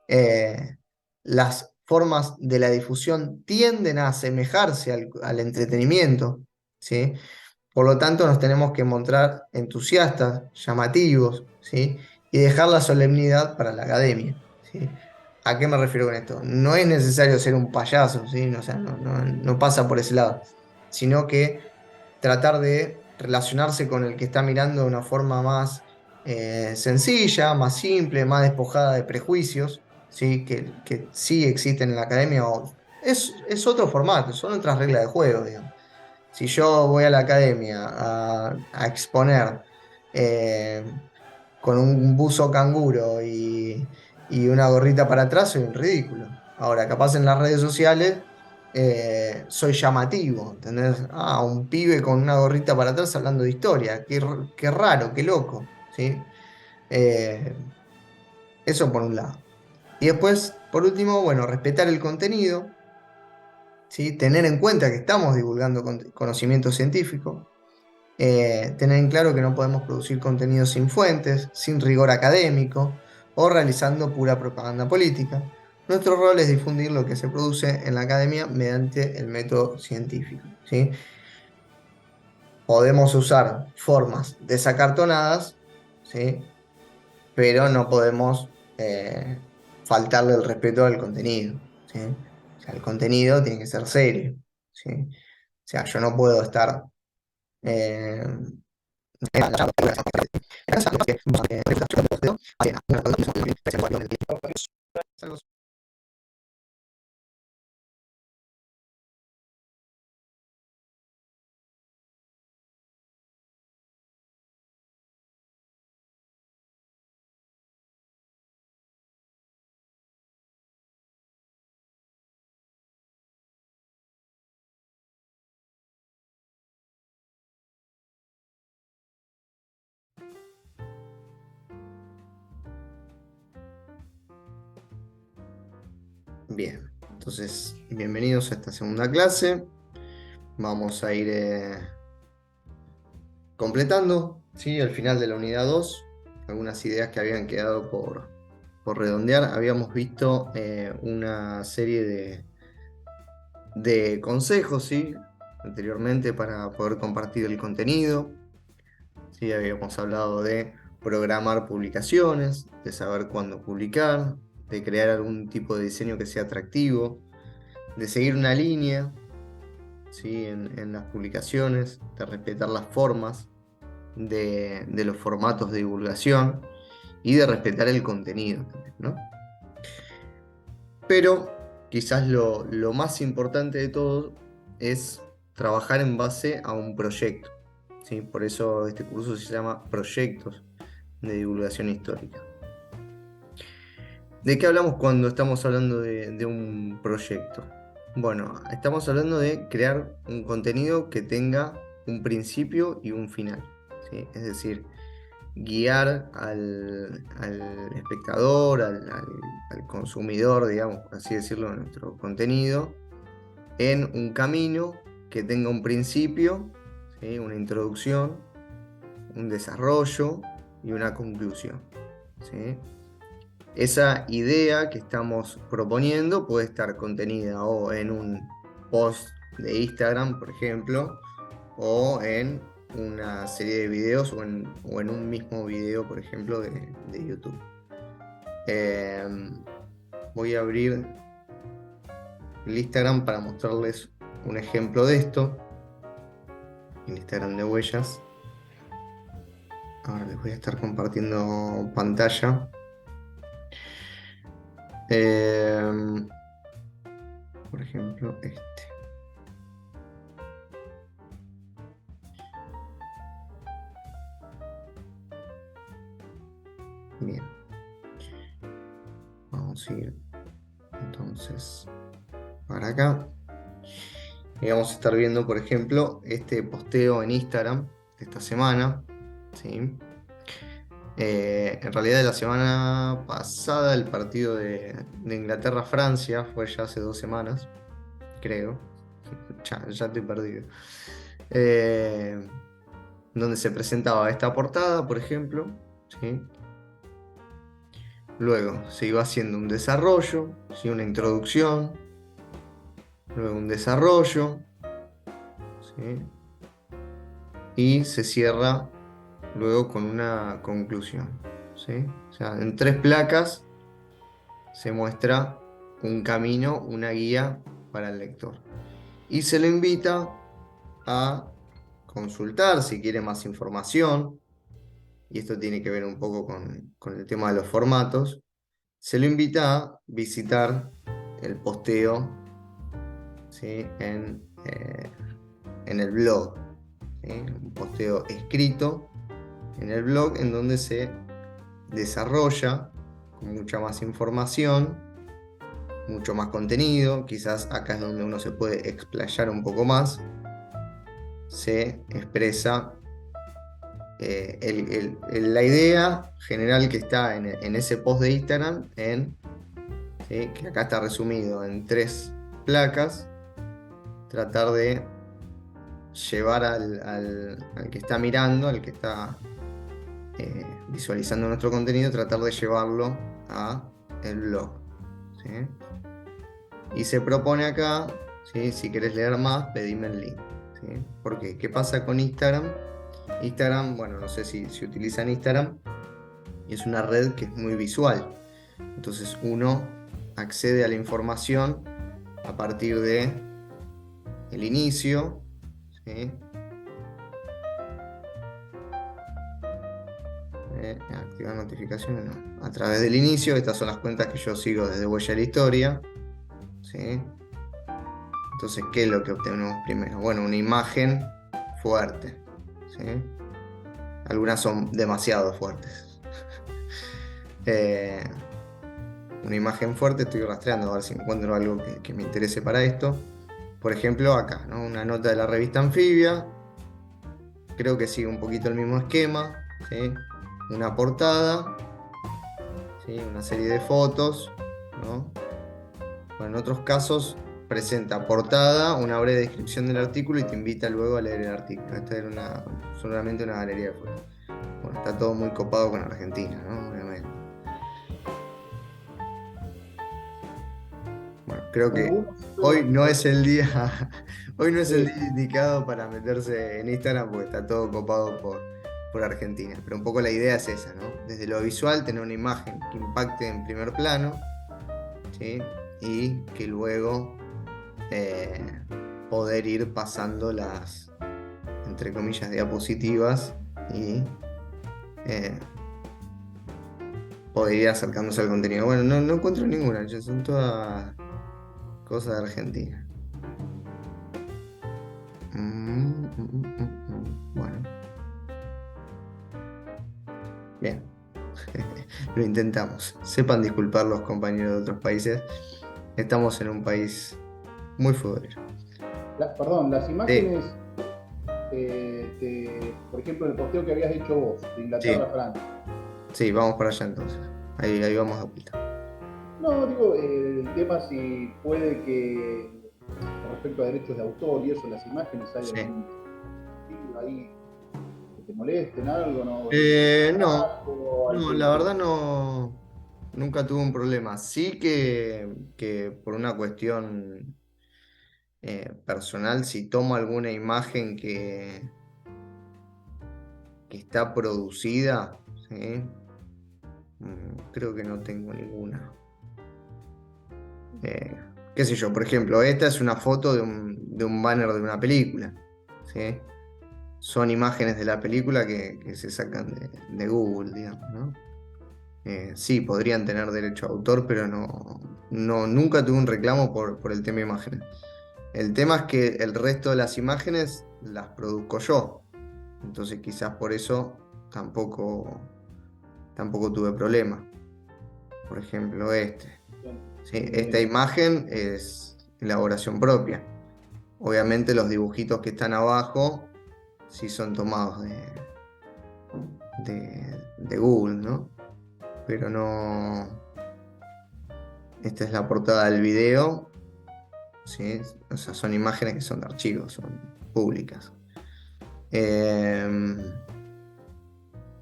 Eh, las formas de la difusión tienden a asemejarse al entretenimiento, ¿sí? Por lo tanto, nos tenemos que mostrar entusiastas, llamativos, ¿sí? Y dejar la solemnidad para la academia, ¿sí? ¿A qué me refiero con esto? No es necesario ser un payaso, ¿sí? No, o sea, no pasa por ese lado, sino que tratar de relacionarse con el que está mirando de una forma más sencilla, más simple, más despojada de prejuicios, ¿sí? Que sí existen en la academia. Es otro formato, son otras reglas de juego, digamos. Si yo voy a la academia a exponer eh, con un buzo canguro y una gorrita para atrás, soy un ridículo. Ahora, capaz en las redes sociales soy llamativo, ¿entendés? Ah, un pibe con una gorrita para atrás hablando de historia, qué raro, qué loco, ¿sí? Eh, eso por un lado. Y después, por último, bueno, respetar el contenido, ¿sí? Tener en cuenta que estamos divulgando conocimiento científico. Tener en claro que no podemos producir contenido sin fuentes, sin rigor académico o realizando pura propaganda política. Nuestro rol es difundir lo que se produce en la academia mediante el método científico, ¿sí? Podemos usar formas desacartonadas, ¿sí? Pero no podemos faltarle el respeto al contenido, ¿sí? O sea, el contenido tiene que ser serio, ¿sí? O sea, yo no puedo estar eh, Bien, entonces bienvenidos a esta segunda clase. Vamos a ir completando, ¿sí? Al final de la unidad 2 algunas ideas que habían quedado por redondear. Habíamos visto una serie de consejos, ¿sí? Anteriormente para poder compartir el contenido. ¿Sí? Habíamos hablado de programar publicaciones, de saber cuándo publicar, de crear algún tipo de diseño que sea atractivo, de seguir una línea, ¿sí? En las publicaciones, de respetar las formas de los formatos de divulgación y de respetar el contenido también, ¿no? Pero quizás lo más importante de todo es trabajar en base a un proyecto, ¿sí? Por eso este curso se llama Proyectos de Divulgación Histórica. ¿De qué hablamos cuando estamos hablando de un proyecto? Bueno, estamos hablando de crear un contenido que tenga un principio y un final, ¿sí? Es decir, guiar al espectador, al consumidor, digamos, por así decirlo, de nuestro contenido, en un camino que tenga un principio, ¿sí? Una introducción, un desarrollo y una conclusión, ¿sí? Esa idea que estamos proponiendo puede estar contenida o en un post de Instagram, por ejemplo, o en una serie de videos o en un mismo video, por ejemplo, de YouTube. Voy a abrir el Instagram para mostrarles un ejemplo de esto. El Instagram de Huellas. Ahora les voy a estar compartiendo pantalla. Por ejemplo, este. Bien, vamos a ir entonces para acá. Y vamos a estar viendo, por ejemplo, este posteo en Instagram de esta semana, ¿sí? En realidad, la semana pasada, el partido de Inglaterra-Francia, fue ya hace 2 semanas, creo. Ya estoy perdido. Eh, Donde se presentaba esta portada, por ejemplo, ¿sí? Luego se iba haciendo un desarrollo, ¿sí? Una introducción, luego un desarrollo, ¿sí? Y se cierra luego con una conclusión, ¿sí? O sea, en 3 placas se muestra un camino, una guía para el lector. Y se le invita a consultar si quiere más información, y esto tiene que ver un poco con el tema de los formatos. Se lo invita a visitar el posteo, ¿sí? En el blog, ¿sí? Un posteo escrito en el blog en donde se desarrolla con mucha más información, mucho más contenido. Quizás acá es donde uno se puede explayar un poco más. Se expresa la idea general que está en ese post de Instagram, ¿sí? Que acá está resumido en 3 placas. Tratar de llevar al que está mirando, al que está visualizando nuestro contenido, tratar de llevarlo a el blog, ¿sí? Y se propone acá, ¿sí? Si querés leer más, pedime el link, ¿sí? Porque, ¿qué pasa con Instagram? Instagram, bueno, no sé si utilizan Instagram, y es una red que es muy visual. Entonces uno accede a la información a partir de el inicio, ¿sí? Activar notificaciones, no. A través del inicio, estas son las cuentas que yo sigo desde Huella de la Historia, ¿sí? Entonces, ¿qué es lo que obtenemos primero? Bueno, una imagen fuerte, ¿sí? Algunas son demasiado fuertes. Eh, una imagen fuerte, estoy rastreando a ver si encuentro algo que me interese para esto. Por ejemplo, acá, ¿no? Una nota de la revista Anfibia. Creo que sigue un poquito el mismo esquema, ¿sí? Una portada, ¿sí? Una serie de fotos, ¿no? Bueno, en otros casos presenta portada, una breve descripción del artículo y te invita luego a leer el artículo. Esta era solamente una galería de fotos. Bueno, está todo muy copado con Argentina, ¿no? Obviamente. Bueno, creo Bueno, que uno hoy no lo es el día, hoy no es el sí, día indicado para meterse en Instagram porque está todo copado por Argentina. Pero un poco la idea es esa, ¿no? Desde lo visual, tener una imagen que impacte en primer plano, ¿sí? Y que luego eh, poder ir pasando las, entre comillas, diapositivas y eh, poder ir acercándose al contenido. Bueno, no encuentro ninguna, son todas cosas de Argentina. Bueno, bien, lo intentamos. Sepan disculpar los compañeros de otros países. Estamos en un país muy futbolero. perdón, las Sí, imágenes, por ejemplo, el posteo que habías hecho vos, de Inglaterra sí, a Francia. sí, vamos para allá entonces. Ahí vamos de vuelta. No, digo, el tema si puede que, con respecto a derechos de autor y eso, las imágenes, hay Sí. algún dispositivo ahí que te molesten, algo, ¿no? No, Algo, hay no, la verdad no, nunca tuve un problema. Sí que por una cuestión personal, si tomo alguna imagen que está producida, ¿sí? Creo que no tengo ninguna. Eh, Qué sé yo, por ejemplo, esta es una foto de un banner de una película, ¿sí? Son imágenes de la película que se sacan de Google, digamos, ¿no? Sí, podrían tener derecho a autor, pero nunca tuve un reclamo por el tema imágenes. El tema es que el resto de las imágenes las produzco yo. Entonces quizás por eso tampoco tuve problema. Por ejemplo, este. ¿Sí? Esta bien, imagen es elaboración propia. Obviamente los dibujitos que están abajo sí son tomados de Google, ¿no? Pero no. Esta es la portada del video, ¿sí? O sea, son imágenes que son de archivos, son públicas.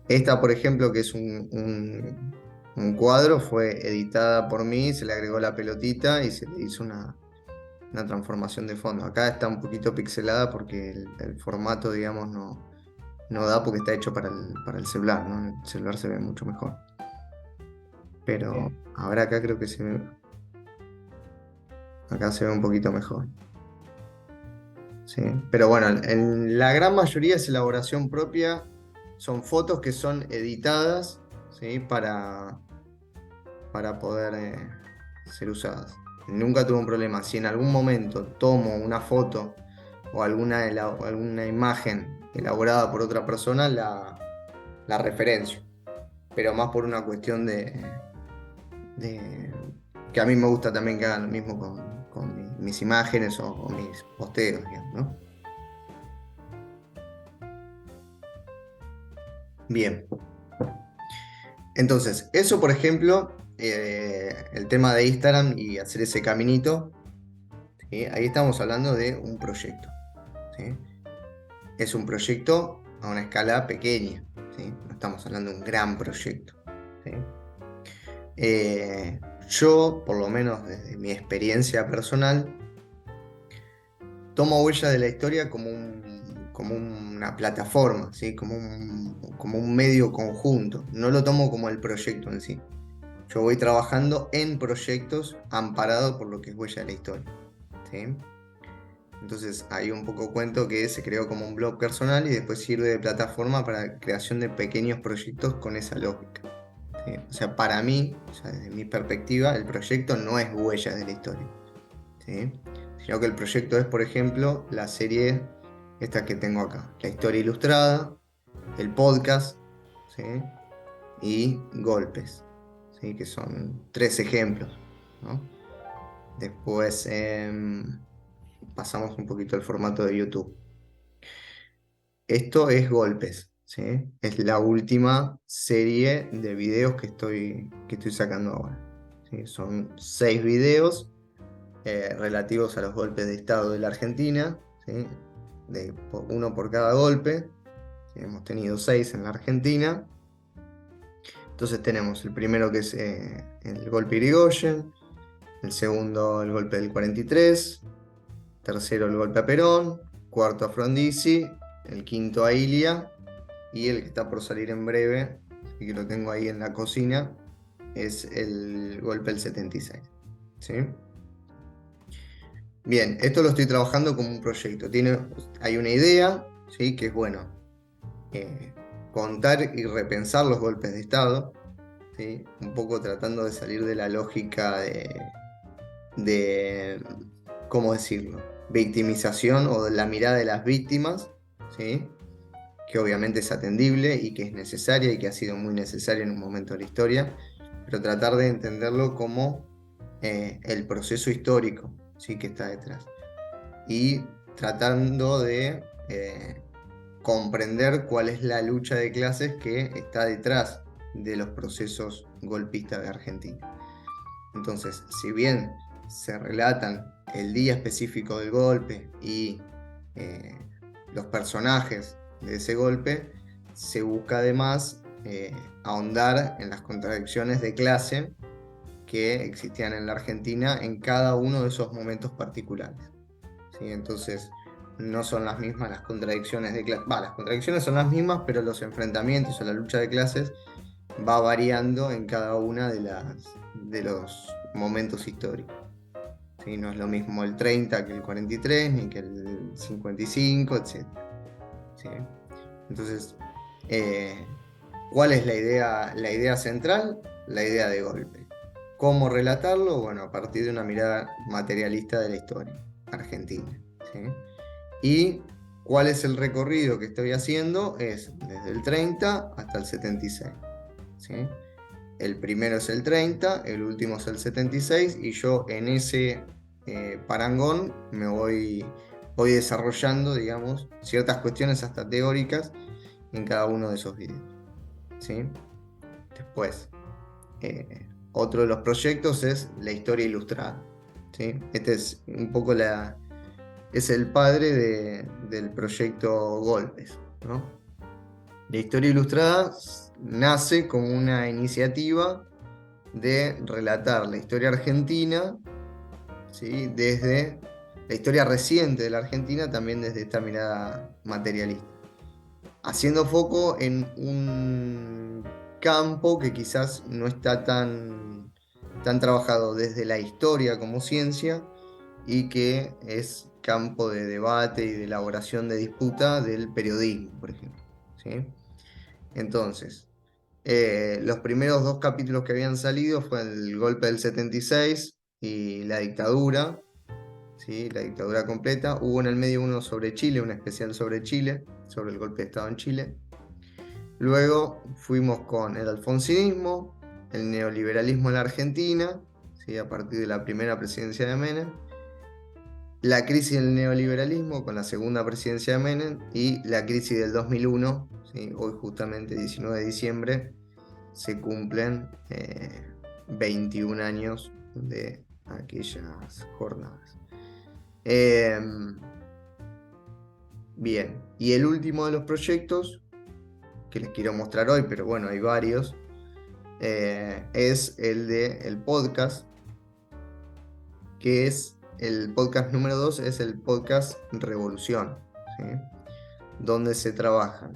Esta, por ejemplo, que es un cuadro, fue editada por mí, se le agregó la pelotita y se le hizo una transformación de fondo. Acá está un poquito pixelada porque el formato, digamos, no da porque está hecho para el celular, ¿no? El celular se ve mucho mejor. Pero Bien. ahora acá creo que acá se ve un poquito mejor. ¿Sí? Pero bueno, en la gran mayoría es elaboración propia, son fotos que son editadas, ¿sí? Para poder ser usadas. Nunca tuve un problema. Si en algún momento tomo una foto o alguna imagen elaborada por otra persona, la referencio. Pero más por una cuestión de que a mí me gusta también que hagan lo mismo con mis imágenes o mis posteos, digamos, ¿no? Bien. Entonces, eso por ejemplo, el tema de Instagram y hacer ese caminito, ¿sí? Ahí estamos hablando de un proyecto, ¿sí? Es un proyecto a una escala pequeña, ¿sí? No estamos hablando de un gran proyecto, ¿sí? Eh, yo, por lo menos desde mi experiencia personal, tomo Huella de la Historia como una plataforma, ¿sí? Como un medio conjunto. No lo tomo como el proyecto en sí. Yo voy trabajando en proyectos amparados por lo que es Huella de la Historia, ¿sí? Entonces ahí un poco cuento que se creó como un blog personal y después sirve de plataforma para creación de pequeños proyectos con esa lógica, ¿sí? O sea, para mí, o sea, desde mi perspectiva, el proyecto no es Huellas de la Historia, ¿sí? Sino que el proyecto es, por ejemplo, la serie esta que tengo acá, la historia ilustrada, el podcast, ¿sí? Y golpes, ¿sí? Que son 3 ejemplos, ¿no? Después pasamos un poquito al formato de YouTube. Esto es golpes, ¿sí? Es la última serie de videos que estoy sacando ahora, ¿sí? Son 6 videos relativos a los golpes de Estado de la Argentina, ¿sí? Uno por cada golpe. Hemos tenido 6 en la Argentina. Entonces tenemos el primero que es el golpe Irigoyen, el segundo el golpe del 43, tercero el golpe a Perón, cuarto a Frondizi, el quinto a Ilia y el que está por salir en breve, y que lo tengo ahí en la cocina, es el golpe del 76. ¿Sí? Bien, esto lo estoy trabajando como un proyecto. Hay una idea, ¿sí? Que es bueno contar y repensar los golpes de Estado, ¿sí? Un poco tratando de salir de la lógica de, ¿cómo decirlo? Victimización o de la mirada de las víctimas, ¿sí? Que obviamente es atendible y que es necesaria y que ha sido muy necesaria en un momento de la historia, pero tratar de entenderlo como el proceso histórico, ¿sí? Que está detrás. Y tratando de comprender cuál es la lucha de clases que está detrás de los procesos golpistas de Argentina. Entonces, si bien se relatan el día específico del golpe y eh, los personajes de ese golpe, se busca además ahondar en las contradicciones de clase que existían en la Argentina en cada uno de esos momentos particulares, ¿sí? Entonces, no son las mismas las contradicciones de clase. Las contradicciones son las mismas, pero los enfrentamientos o la lucha de clases va variando en cada una de los momentos históricos, ¿sí? No es lo mismo el 30 que el 43, ni que el 55, etc. ¿Sí? Entonces, eh, ¿cuál es la idea central? La idea de golpe. ¿Cómo relatarlo? Bueno, a partir de una mirada materialista de la historia argentina, ¿sí? Y cuál es el recorrido que estoy haciendo es desde el 30 hasta el 76, ¿sí? El primero es el 30, el último es el 76 y yo en ese parangón voy desarrollando, digamos, ciertas cuestiones hasta teóricas en cada uno de esos videos, ¿sí? Después, otro de los proyectos es la historia ilustrada, ¿sí? Este es un poco es el padre del proyecto Golpes, ¿no? La historia ilustrada nace como una iniciativa de relatar la historia argentina, ¿sí? Desde la historia reciente de la Argentina, también desde esta mirada materialista, haciendo foco en un campo que quizás no está tan trabajado desde la historia como ciencia y que es campo de debate y de elaboración de disputa del periodismo, por ejemplo, ¿sí? Entonces, los primeros dos capítulos que habían salido fue el golpe del 76 y la dictadura, ¿sí? La dictadura completa. Hubo en el medio uno sobre Chile, un especial sobre Chile, sobre el golpe de Estado en Chile. Luego fuimos con el alfonsinismo, el neoliberalismo en la Argentina, ¿sí? A partir de la primera presidencia de Menem, la crisis del neoliberalismo con la segunda presidencia de Menem y la crisis del 2001, ¿sí? Hoy justamente 19 de diciembre se cumplen 21 años de aquellas jornadas. Bien, y el último de los proyectos que les quiero mostrar hoy, pero bueno, hay varios, es el de el podcast, que es el podcast número 2, es el podcast Revolución, ¿sí? Donde se trabajan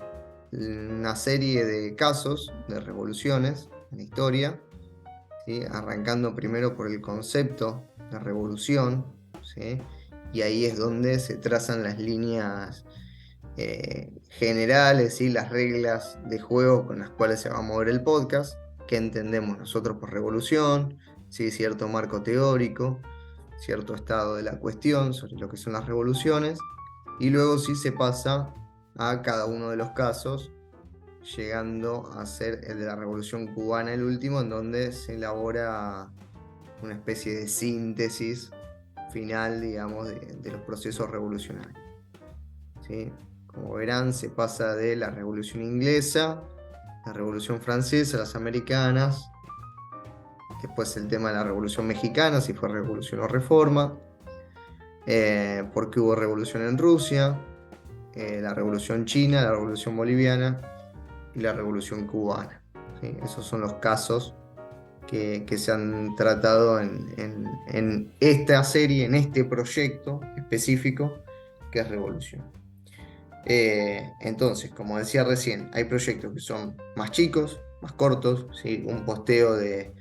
una serie de casos de revoluciones en la historia, ¿sí? Arrancando primero por el concepto de revolución, ¿sí? Y ahí es donde se trazan las líneas generales y las reglas de juego con las cuales se va a mover el podcast, qué entendemos nosotros por revolución, ¿sí? Cierto marco teórico, cierto estado de la cuestión sobre lo que son las revoluciones, y luego sí se pasa a cada uno de los casos, llegando a ser el de la Revolución Cubana, el último, en donde se elabora una especie de síntesis final, digamos, de los procesos revolucionarios, ¿sí? Como verán, se pasa de la Revolución Inglesa, la Revolución Francesa, las americanas, después el tema de la Revolución Mexicana, si fue revolución o reforma, porque hubo revolución en Rusia, la Revolución China, la Revolución Boliviana y la Revolución Cubana, ¿sí? Esos son los casos que se han tratado en esta serie, en este proyecto específico que es Revolución. Entonces, como decía recién, hay proyectos que son más chicos, más cortos, ¿sí? Un posteo de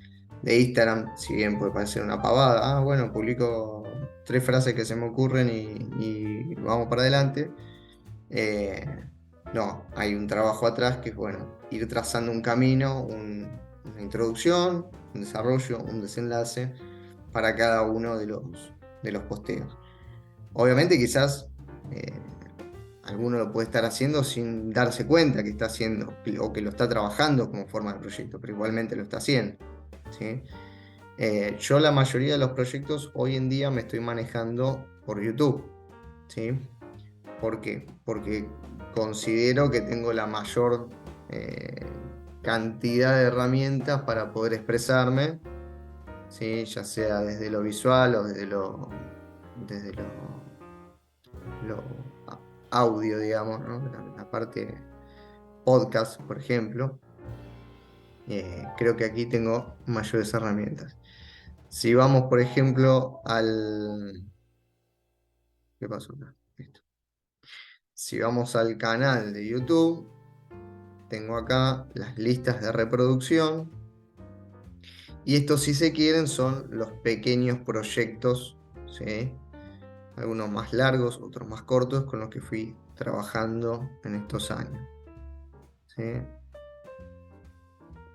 Instagram, si bien puede parecer una pavada, bueno, publico 3 frases que se me ocurren y vamos para adelante. Eh, no, hay un trabajo atrás que es, bueno, ir trazando un camino, una introducción, un desarrollo, un desenlace para cada uno de los posteos. Obviamente quizás alguno lo puede estar haciendo sin darse cuenta que está haciendo o que lo está trabajando como forma de proyecto, pero igualmente lo está haciendo, ¿sí? Yo la mayoría de los proyectos hoy en día me estoy manejando por YouTube, ¿sí? ¿Por qué? Porque considero que tengo la mayor cantidad de herramientas para poder expresarme, ¿sí? Ya sea desde lo visual o desde lo audio, digamos, ¿no? La parte podcast, por ejemplo. Creo que aquí tengo mayores herramientas. Si vamos, por ejemplo, ¿Qué pasó acá? Listo. Si vamos al canal de YouTube, tengo acá las listas de reproducción. Y estos, si se quieren, son los pequeños proyectos, ¿sí? Algunos más largos, otros más cortos, con los que fui trabajando en estos años, ¿sí?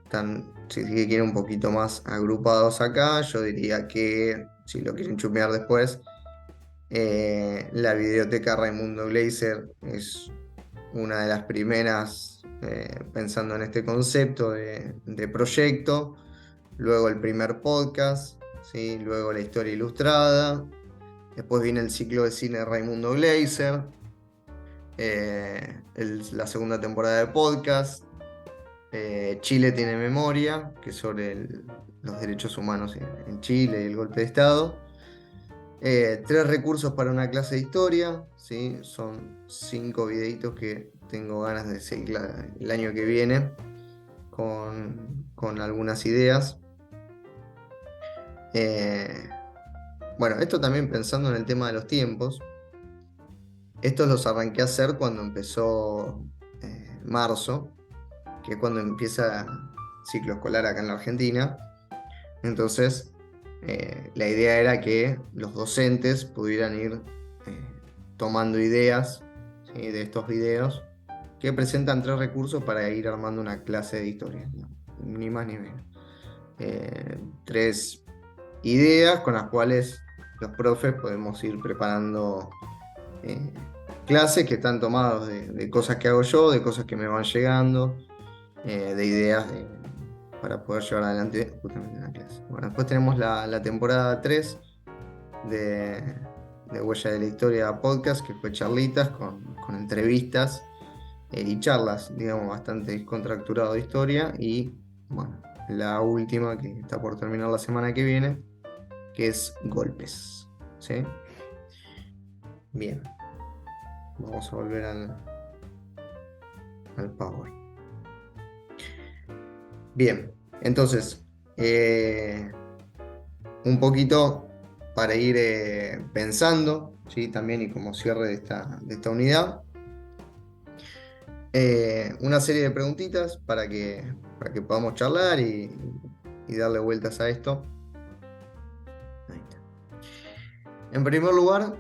Están, si quieren, un poquito más agrupados acá. Yo diría que, si lo quieren chumear después, la Videoteca Raimundo Gleiser es una de las primeras, pensando en este concepto de proyecto. Luego el primer podcast, ¿sí? Luego la historia ilustrada. Después viene el ciclo de cine de Raimundo Gleiser. La segunda temporada de podcast. Chile tiene memoria, que es sobre los derechos humanos en Chile y el golpe de Estado. 3 recursos para una clase de historia, ¿sí? Son 5 videitos que tengo ganas de seguir el año que viene con algunas ideas. Bueno, esto también pensando en el tema de los tiempos. Estos los arranqué a hacer cuando empezó marzo, que es cuando empieza el ciclo escolar acá en la Argentina. Entonces, la idea era que los docentes pudieran ir tomando ideas, ¿sí?, de estos videos que presentan 3 recursos para ir armando una clase de historia, ¿no? Ni más ni menos. 3 ideas con las cuales los profes podemos ir preparando clases que están tomados de cosas que hago yo, de cosas que me van llegando, de ideas para poder llevar adelante justamente una clase. Bueno, después tenemos la temporada 3 de Huella de la Historia podcast, que fue charlitas con entrevistas y charlas, digamos, bastante contracturado de historia. Y bueno, la última que está por terminar la semana que viene, que es golpes. ¿Sí? Bien, vamos a volver al Power. Bien, entonces, un poquito para ir pensando, ¿sí?, también, y como cierre de esta unidad, una serie de preguntitas para que podamos charlar y darle vueltas a esto. Ahí está. En primer lugar,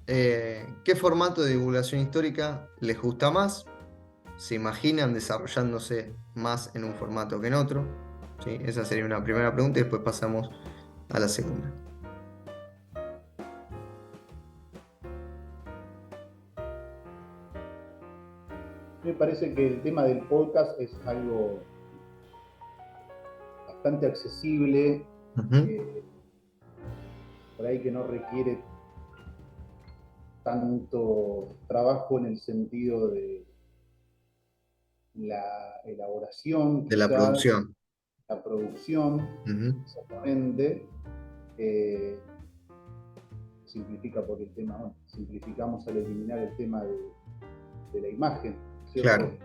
¿qué formato de divulgación histórica les gusta más? ¿Se imaginan desarrollándose más en un formato que en otro? ¿Sí? Esa sería una primera pregunta y después pasamos a la segunda. Me parece que el tema del podcast es algo bastante accesible, Uh-huh. por ahí que no requiere tanto trabajo en el sentido de la elaboración, De la quizás, producción. la producción, Uh-huh. exactamente. Eh, Simplifica porque el tema, bueno, simplificamos al eliminar el tema de la imagen, ¿cierto? Claro.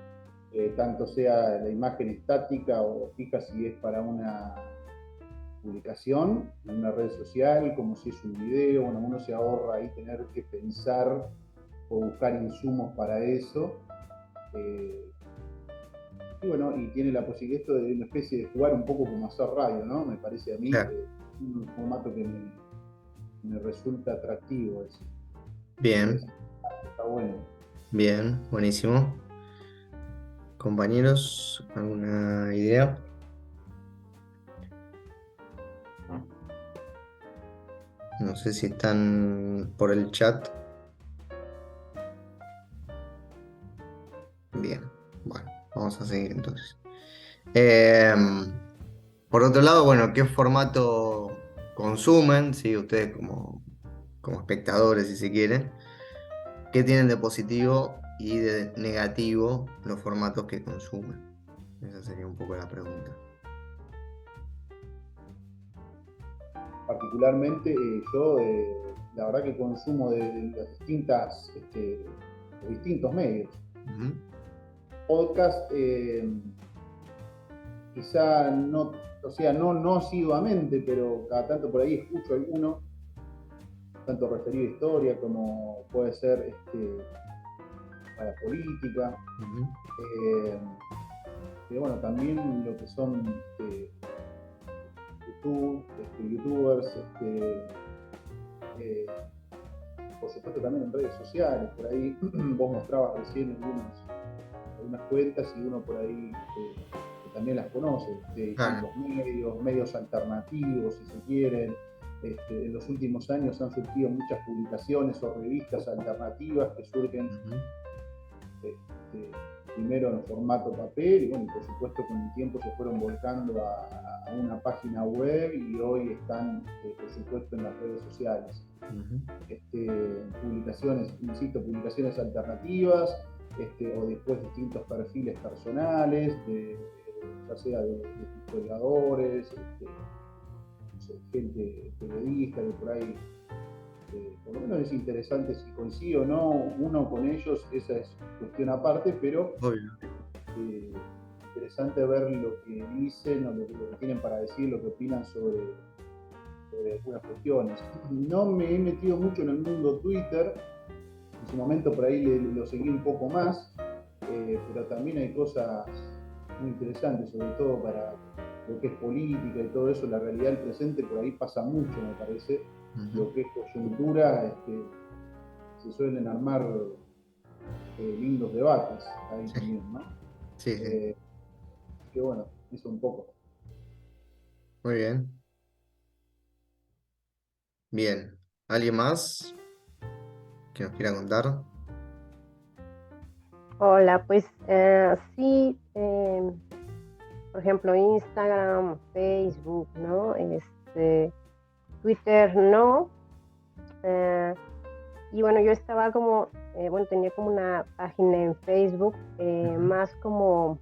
Tanto sea la imagen estática o fija si es para una publicación en una red social, como si es un video, bueno, uno se ahorra ahí tener que pensar o buscar insumos para eso. Y bueno, y tiene la posibilidad esto de una especie de jugar un poco como hacer radio, ¿no? Me parece a mí Claro. un formato que me resulta atractivo ese. Bien, Está bueno. bien, buenísimo. Compañeros, ¿alguna idea? No sé si están por el chat. Bien, bueno, vamos a seguir entonces. Por otro lado, bueno, ¿qué formato consumen? ¿Sí? Ustedes como espectadores, si se quieren. ¿Qué tienen de positivo y de negativo los formatos que consumen? Esa sería un poco la pregunta. Particularmente yo, la verdad que consumo de las los distintos medios. Ujú. Podcast, quizá no, o sea, no asiduamente, pero cada tanto por ahí escucho alguno, tanto referido a historia como puede ser para política. Ujú. Y bueno, también lo que son YouTube, youtubers, eh, por supuesto también en redes sociales, por ahí vos mostrabas recién algunas cuentas y uno por ahí que también las conoce, de Claro. distintos medios alternativos, si se quieren. En los últimos años han surgido muchas publicaciones o revistas alternativas que surgen Ujú. primero en formato papel y bueno, y por supuesto con el tiempo se fueron volcando a una página web y hoy están, por supuesto, en las redes sociales. Ujú. Publicaciones, insisto, publicaciones alternativas, o después distintos perfiles personales, ya sea de historiadores, no sé, gente periodista que por ahí, por lo menos es interesante si coincide o no uno con ellos, esa es cuestión aparte, pero Obvio. eh, interesante ver lo que dicen o lo que tienen para decir, lo que opinan sobre algunas cuestiones. No me he metido mucho en el mundo Twitter, en su momento por ahí lo seguí un poco más, pero también hay cosas muy interesantes, sobre todo para lo que es política y todo eso, la realidad del presente, por ahí pasa mucho, me parece, Ujú. lo que es coyuntura, se suelen armar lindos debates ahí Sí, también, ¿no? sí, sí. Eh, Así que bueno, eso un poco. Muy bien. Bien. ¿Alguien más que nos quiera contar? Hola, pues sí, por ejemplo, Instagram, Facebook, ¿no? Twitter, no. eh, y bueno, yo estaba como, bueno, tenía como una página en Facebook, Ujú. más como,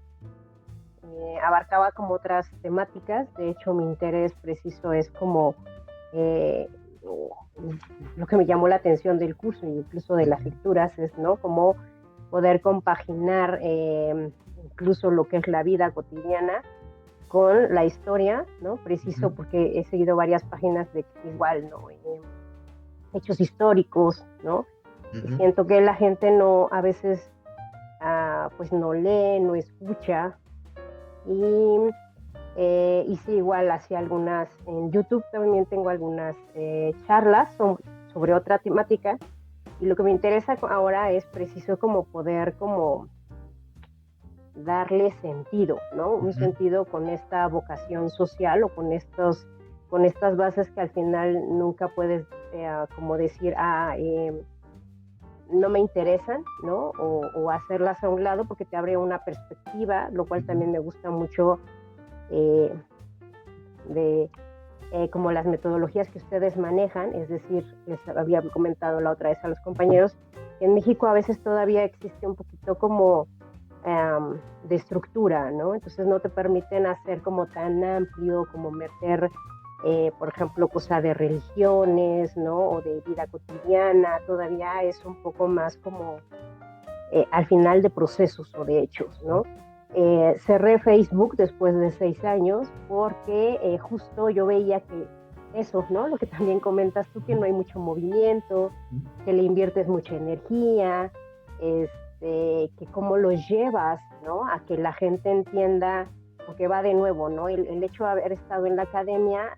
abarcaba como otras temáticas. De hecho, mi interés preciso es como eh, lo que me llamó la atención del curso, incluso de las Ujú. lecturas, es, ¿no? Como poder compaginar incluso lo que es la vida cotidiana con la historia, ¿no? Preciso Ujú. porque he seguido varias páginas de igual, ¿no? Hechos históricos, ¿no? Y Ujú. siento que la gente no, a veces, pues no lee, no escucha. Y sí, igual hacía algunas, en YouTube también tengo algunas charlas sobre otra temática. Y lo que me interesa ahora es preciso como poder como darle sentido, ¿no? Un Ujú. sentido con esta vocación social o con estas bases que al final nunca puedes como decir, no me interesan, ¿no? O hacerlas a un lado porque te abre una perspectiva, lo cual Ujú. también me gusta mucho eh, de como las metodologías que ustedes manejan. Es decir, les había comentado la otra vez a los compañeros, que en México a veces todavía existe un poquito como de estructura, ¿no? Entonces no te permiten hacer como tan amplio, como meter, por ejemplo, cosa de religiones, ¿no? O de vida cotidiana. Todavía es un poco más como al final de procesos o de hechos, ¿no? Cerré Facebook después de 6 años porque justo yo veía que eso, ¿no? Lo que también comentas tú, que Ujú. no hay mucho movimiento, que le inviertes mucha energía, que cómo lo llevas, ¿no? A que la gente entienda, porque va de nuevo, ¿no? El hecho de haber estado en la academia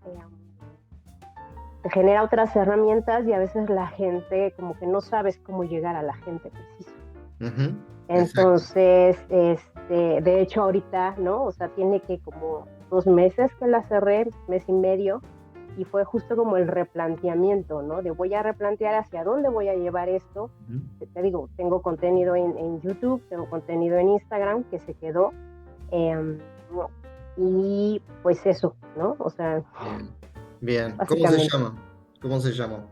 te genera otras herramientas y a veces la gente como que no sabes cómo llegar a la gente preciso. Ujú. Exacto. Entonces, de hecho ahorita, ¿no? O sea, tiene que como 2 meses que la cerré, mes y medio, y fue justo como el replanteamiento, ¿no? De voy a replantear hacia dónde voy a llevar esto. Ujú. Te digo, tengo contenido en YouTube, tengo contenido en Instagram que se quedó, eh, y pues eso, ¿no? O sea, Bien. Bien. ¿Cómo se básicamente. llama? ¿Cómo se llama?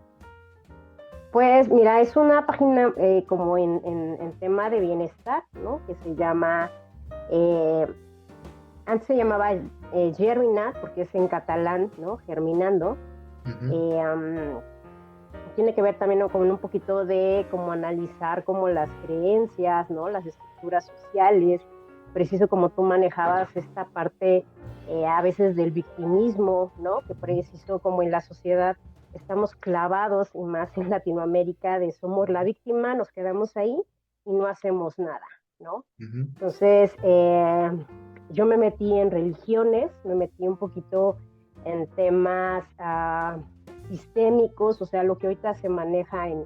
Pues mira, es una página como en tema de bienestar, ¿no? Que se llama, eh, antes se llamaba Germinat, porque es en catalán, ¿no? Germinando. Ujú. Eh, um, Tiene que ver también, ¿no? Con un poquito de cómo analizar como las creencias, ¿no? Las estructuras sociales, preciso como tú manejabas esta parte a veces del victimismo, ¿no? Que preciso como en la sociedad estamos clavados, y más en Latinoamérica, de somos la víctima, nos quedamos ahí y no hacemos nada, ¿no? Ujú. Entonces, yo me metí en religiones, me metí un poquito en temas sistémicos, o sea, lo que ahorita se maneja en,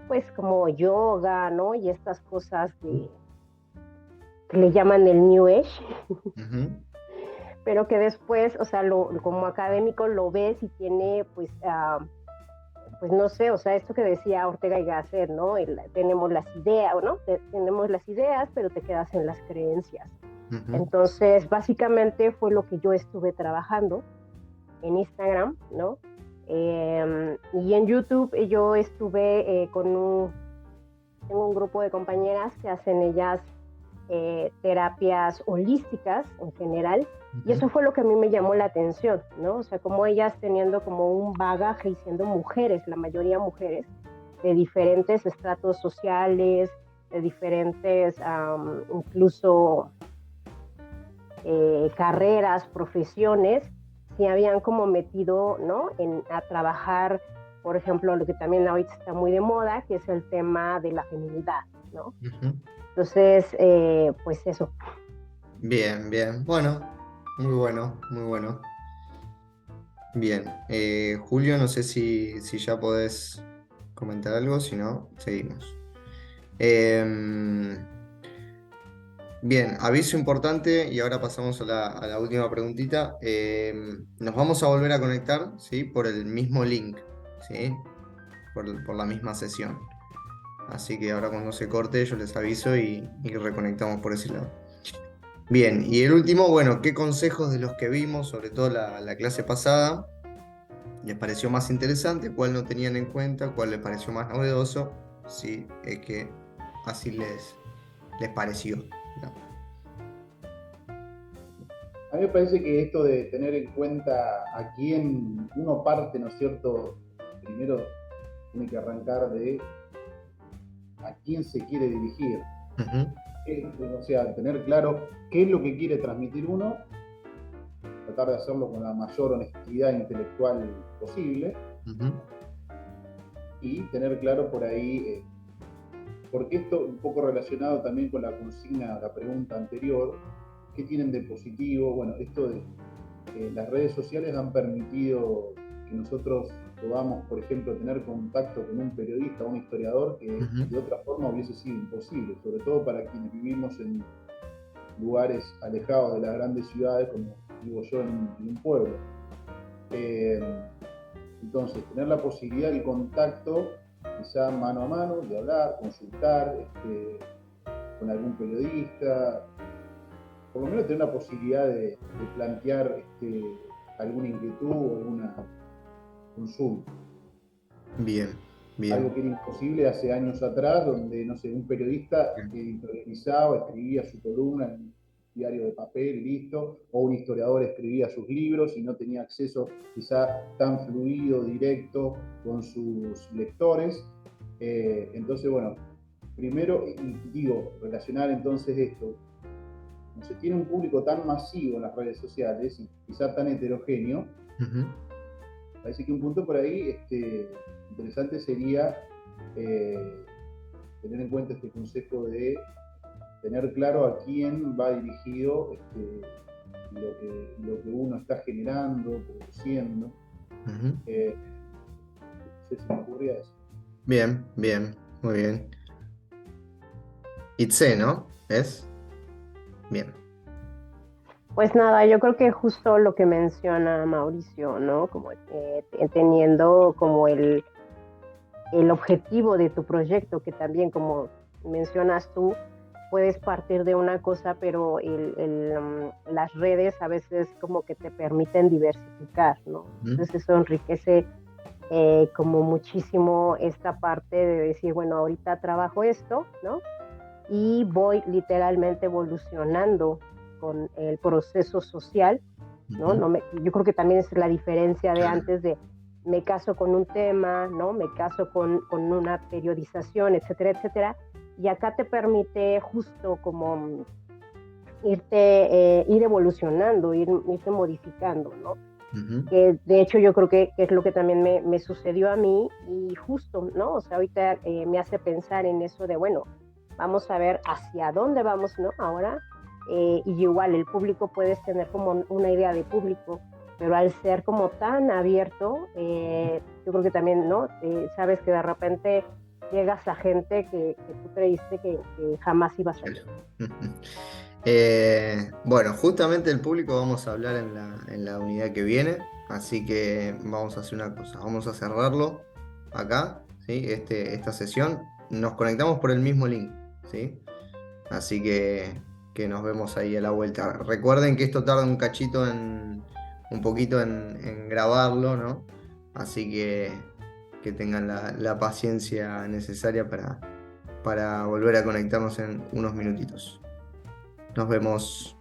pues, como yoga, ¿no? Y estas cosas que le llaman el New Age, Ujú. pero que después, o sea, como académico lo ves y tiene, pues, pues no sé, o sea, esto que decía Ortega y Gasset, ¿no? Tenemos las ideas, ¿no? Tenemos las ideas, pero te quedas en las creencias. Ujú. Entonces, básicamente fue lo que yo estuve trabajando en Instagram, ¿no? Y en YouTube yo estuve con tengo un grupo de compañeras que hacen ellas terapias holísticas en general, y eso fue lo que a mí me llamó la atención, ¿no? O sea, como ellas teniendo como un bagaje y siendo mujeres, la mayoría mujeres, de diferentes estratos sociales, de diferentes, incluso carreras, profesiones, se habían como metido, ¿no? A trabajar, por ejemplo, lo que también ahorita está muy de moda, que es el tema de la feminidad, ¿no? Entonces, pues eso. Bien, bien. Bueno, muy bueno, muy bueno. Bien. Julio, no sé si ya podés comentar algo, si no, seguimos. Em, Bien, aviso importante y ahora pasamos a la última preguntita. Nos vamos a volver a conectar, ¿sí? Por el mismo link, ¿sí? Por la misma sesión. Así que ahora cuando se corte yo les aviso y reconectamos por ese lado. Bien, y el último, bueno, ¿qué consejos de los que vimos, sobre todo la clase pasada, les pareció más interesante? ¿Cuál no tenían en cuenta? ¿Cuál les pareció más novedoso? Sí, es que así les pareció, ¿no? A mí me parece que esto de tener en cuenta a quién uno parte, ¿no es cierto? Primero tiene que arrancar de a quién se quiere dirigir. Ujú, O sea, tener claro qué es lo que quiere transmitir uno, tratar de hacerlo con la mayor honestidad intelectual posible ujú, y tener claro por ahí, porque esto un poco relacionado también con la consigna, la pregunta anterior, ¿qué tienen de positivo? Bueno, esto de las redes sociales han permitido que nosotros podamos, por ejemplo, tener contacto con un periodista o un historiador que ujú. de otra forma hubiese sido imposible, sobre todo para quienes vivimos en lugares alejados de las grandes ciudades, como vivo yo en un pueblo. Eh, entonces, tener la posibilidad del contacto, quizá mano a mano, de hablar, consultar con algún periodista, por lo menos tener la posibilidad de plantear alguna inquietud o alguna consulta. Bien, Algo bien. que era imposible hace años atrás, donde, no sé, un periodista improvisaba, escribía su columna en un diario de papel y listo, o un historiador escribía sus libros y no tenía acceso quizá tan fluido, directo con sus lectores. Entonces, bueno, primero, y digo, relacionar entonces esto, no se tiene un público tan masivo en las redes sociales y quizá tan heterogéneo, Ujú. parece que un punto por ahí interesante sería tener en cuenta este consejo de tener claro a quién va dirigido lo que uno está generando, produciendo. Ujú. No sé si me ocurría eso. Bien, bien, muy bien. Itze, ¿no? ¿Es? Bien. Pues nada, yo creo que justo lo que menciona Mauricio, ¿no? Como teniendo como el objetivo de tu proyecto, que también como mencionas tú, puedes partir de una cosa, pero las redes a veces como que te permiten diversificar, ¿no? Ujú, Entonces eso enriquece como muchísimo esta parte de decir, bueno, ahorita trabajo esto, ¿no? Y voy literalmente evolucionando con el proceso social, ¿no? ujú. Yo creo que también es la diferencia de Claro. antes de me caso con un tema, ¿no? Me caso con una periodización, etcétera, etcétera. Y acá te permite justo como ir evolucionando, irte modificando, ¿no? Ujú, Que de hecho yo creo que es lo que también me sucedió a mí y justo, ¿no? O sea, ahorita me hace pensar en eso de, bueno, vamos a ver hacia dónde vamos, ¿no? Ahora, y igual el público puedes tener como una idea de público, pero al ser como tan abierto, yo creo que también, ¿no? Sabes que de repente llegas a gente que tú creíste que jamás ibas a claro. llegar. Ujú. Bueno, justamente el público vamos a hablar en la unidad que viene, así que vamos a hacer una cosa, vamos a cerrarlo acá, ¿sí? Esta sesión. Nos conectamos por el mismo link, ¿sí? Así que nos vemos ahí a la vuelta. Recuerden que esto tarda un cachito un poquito en grabarlo, ¿no? Así que tengan la paciencia necesaria para volver a conectarnos en unos minutitos. Nos vemos.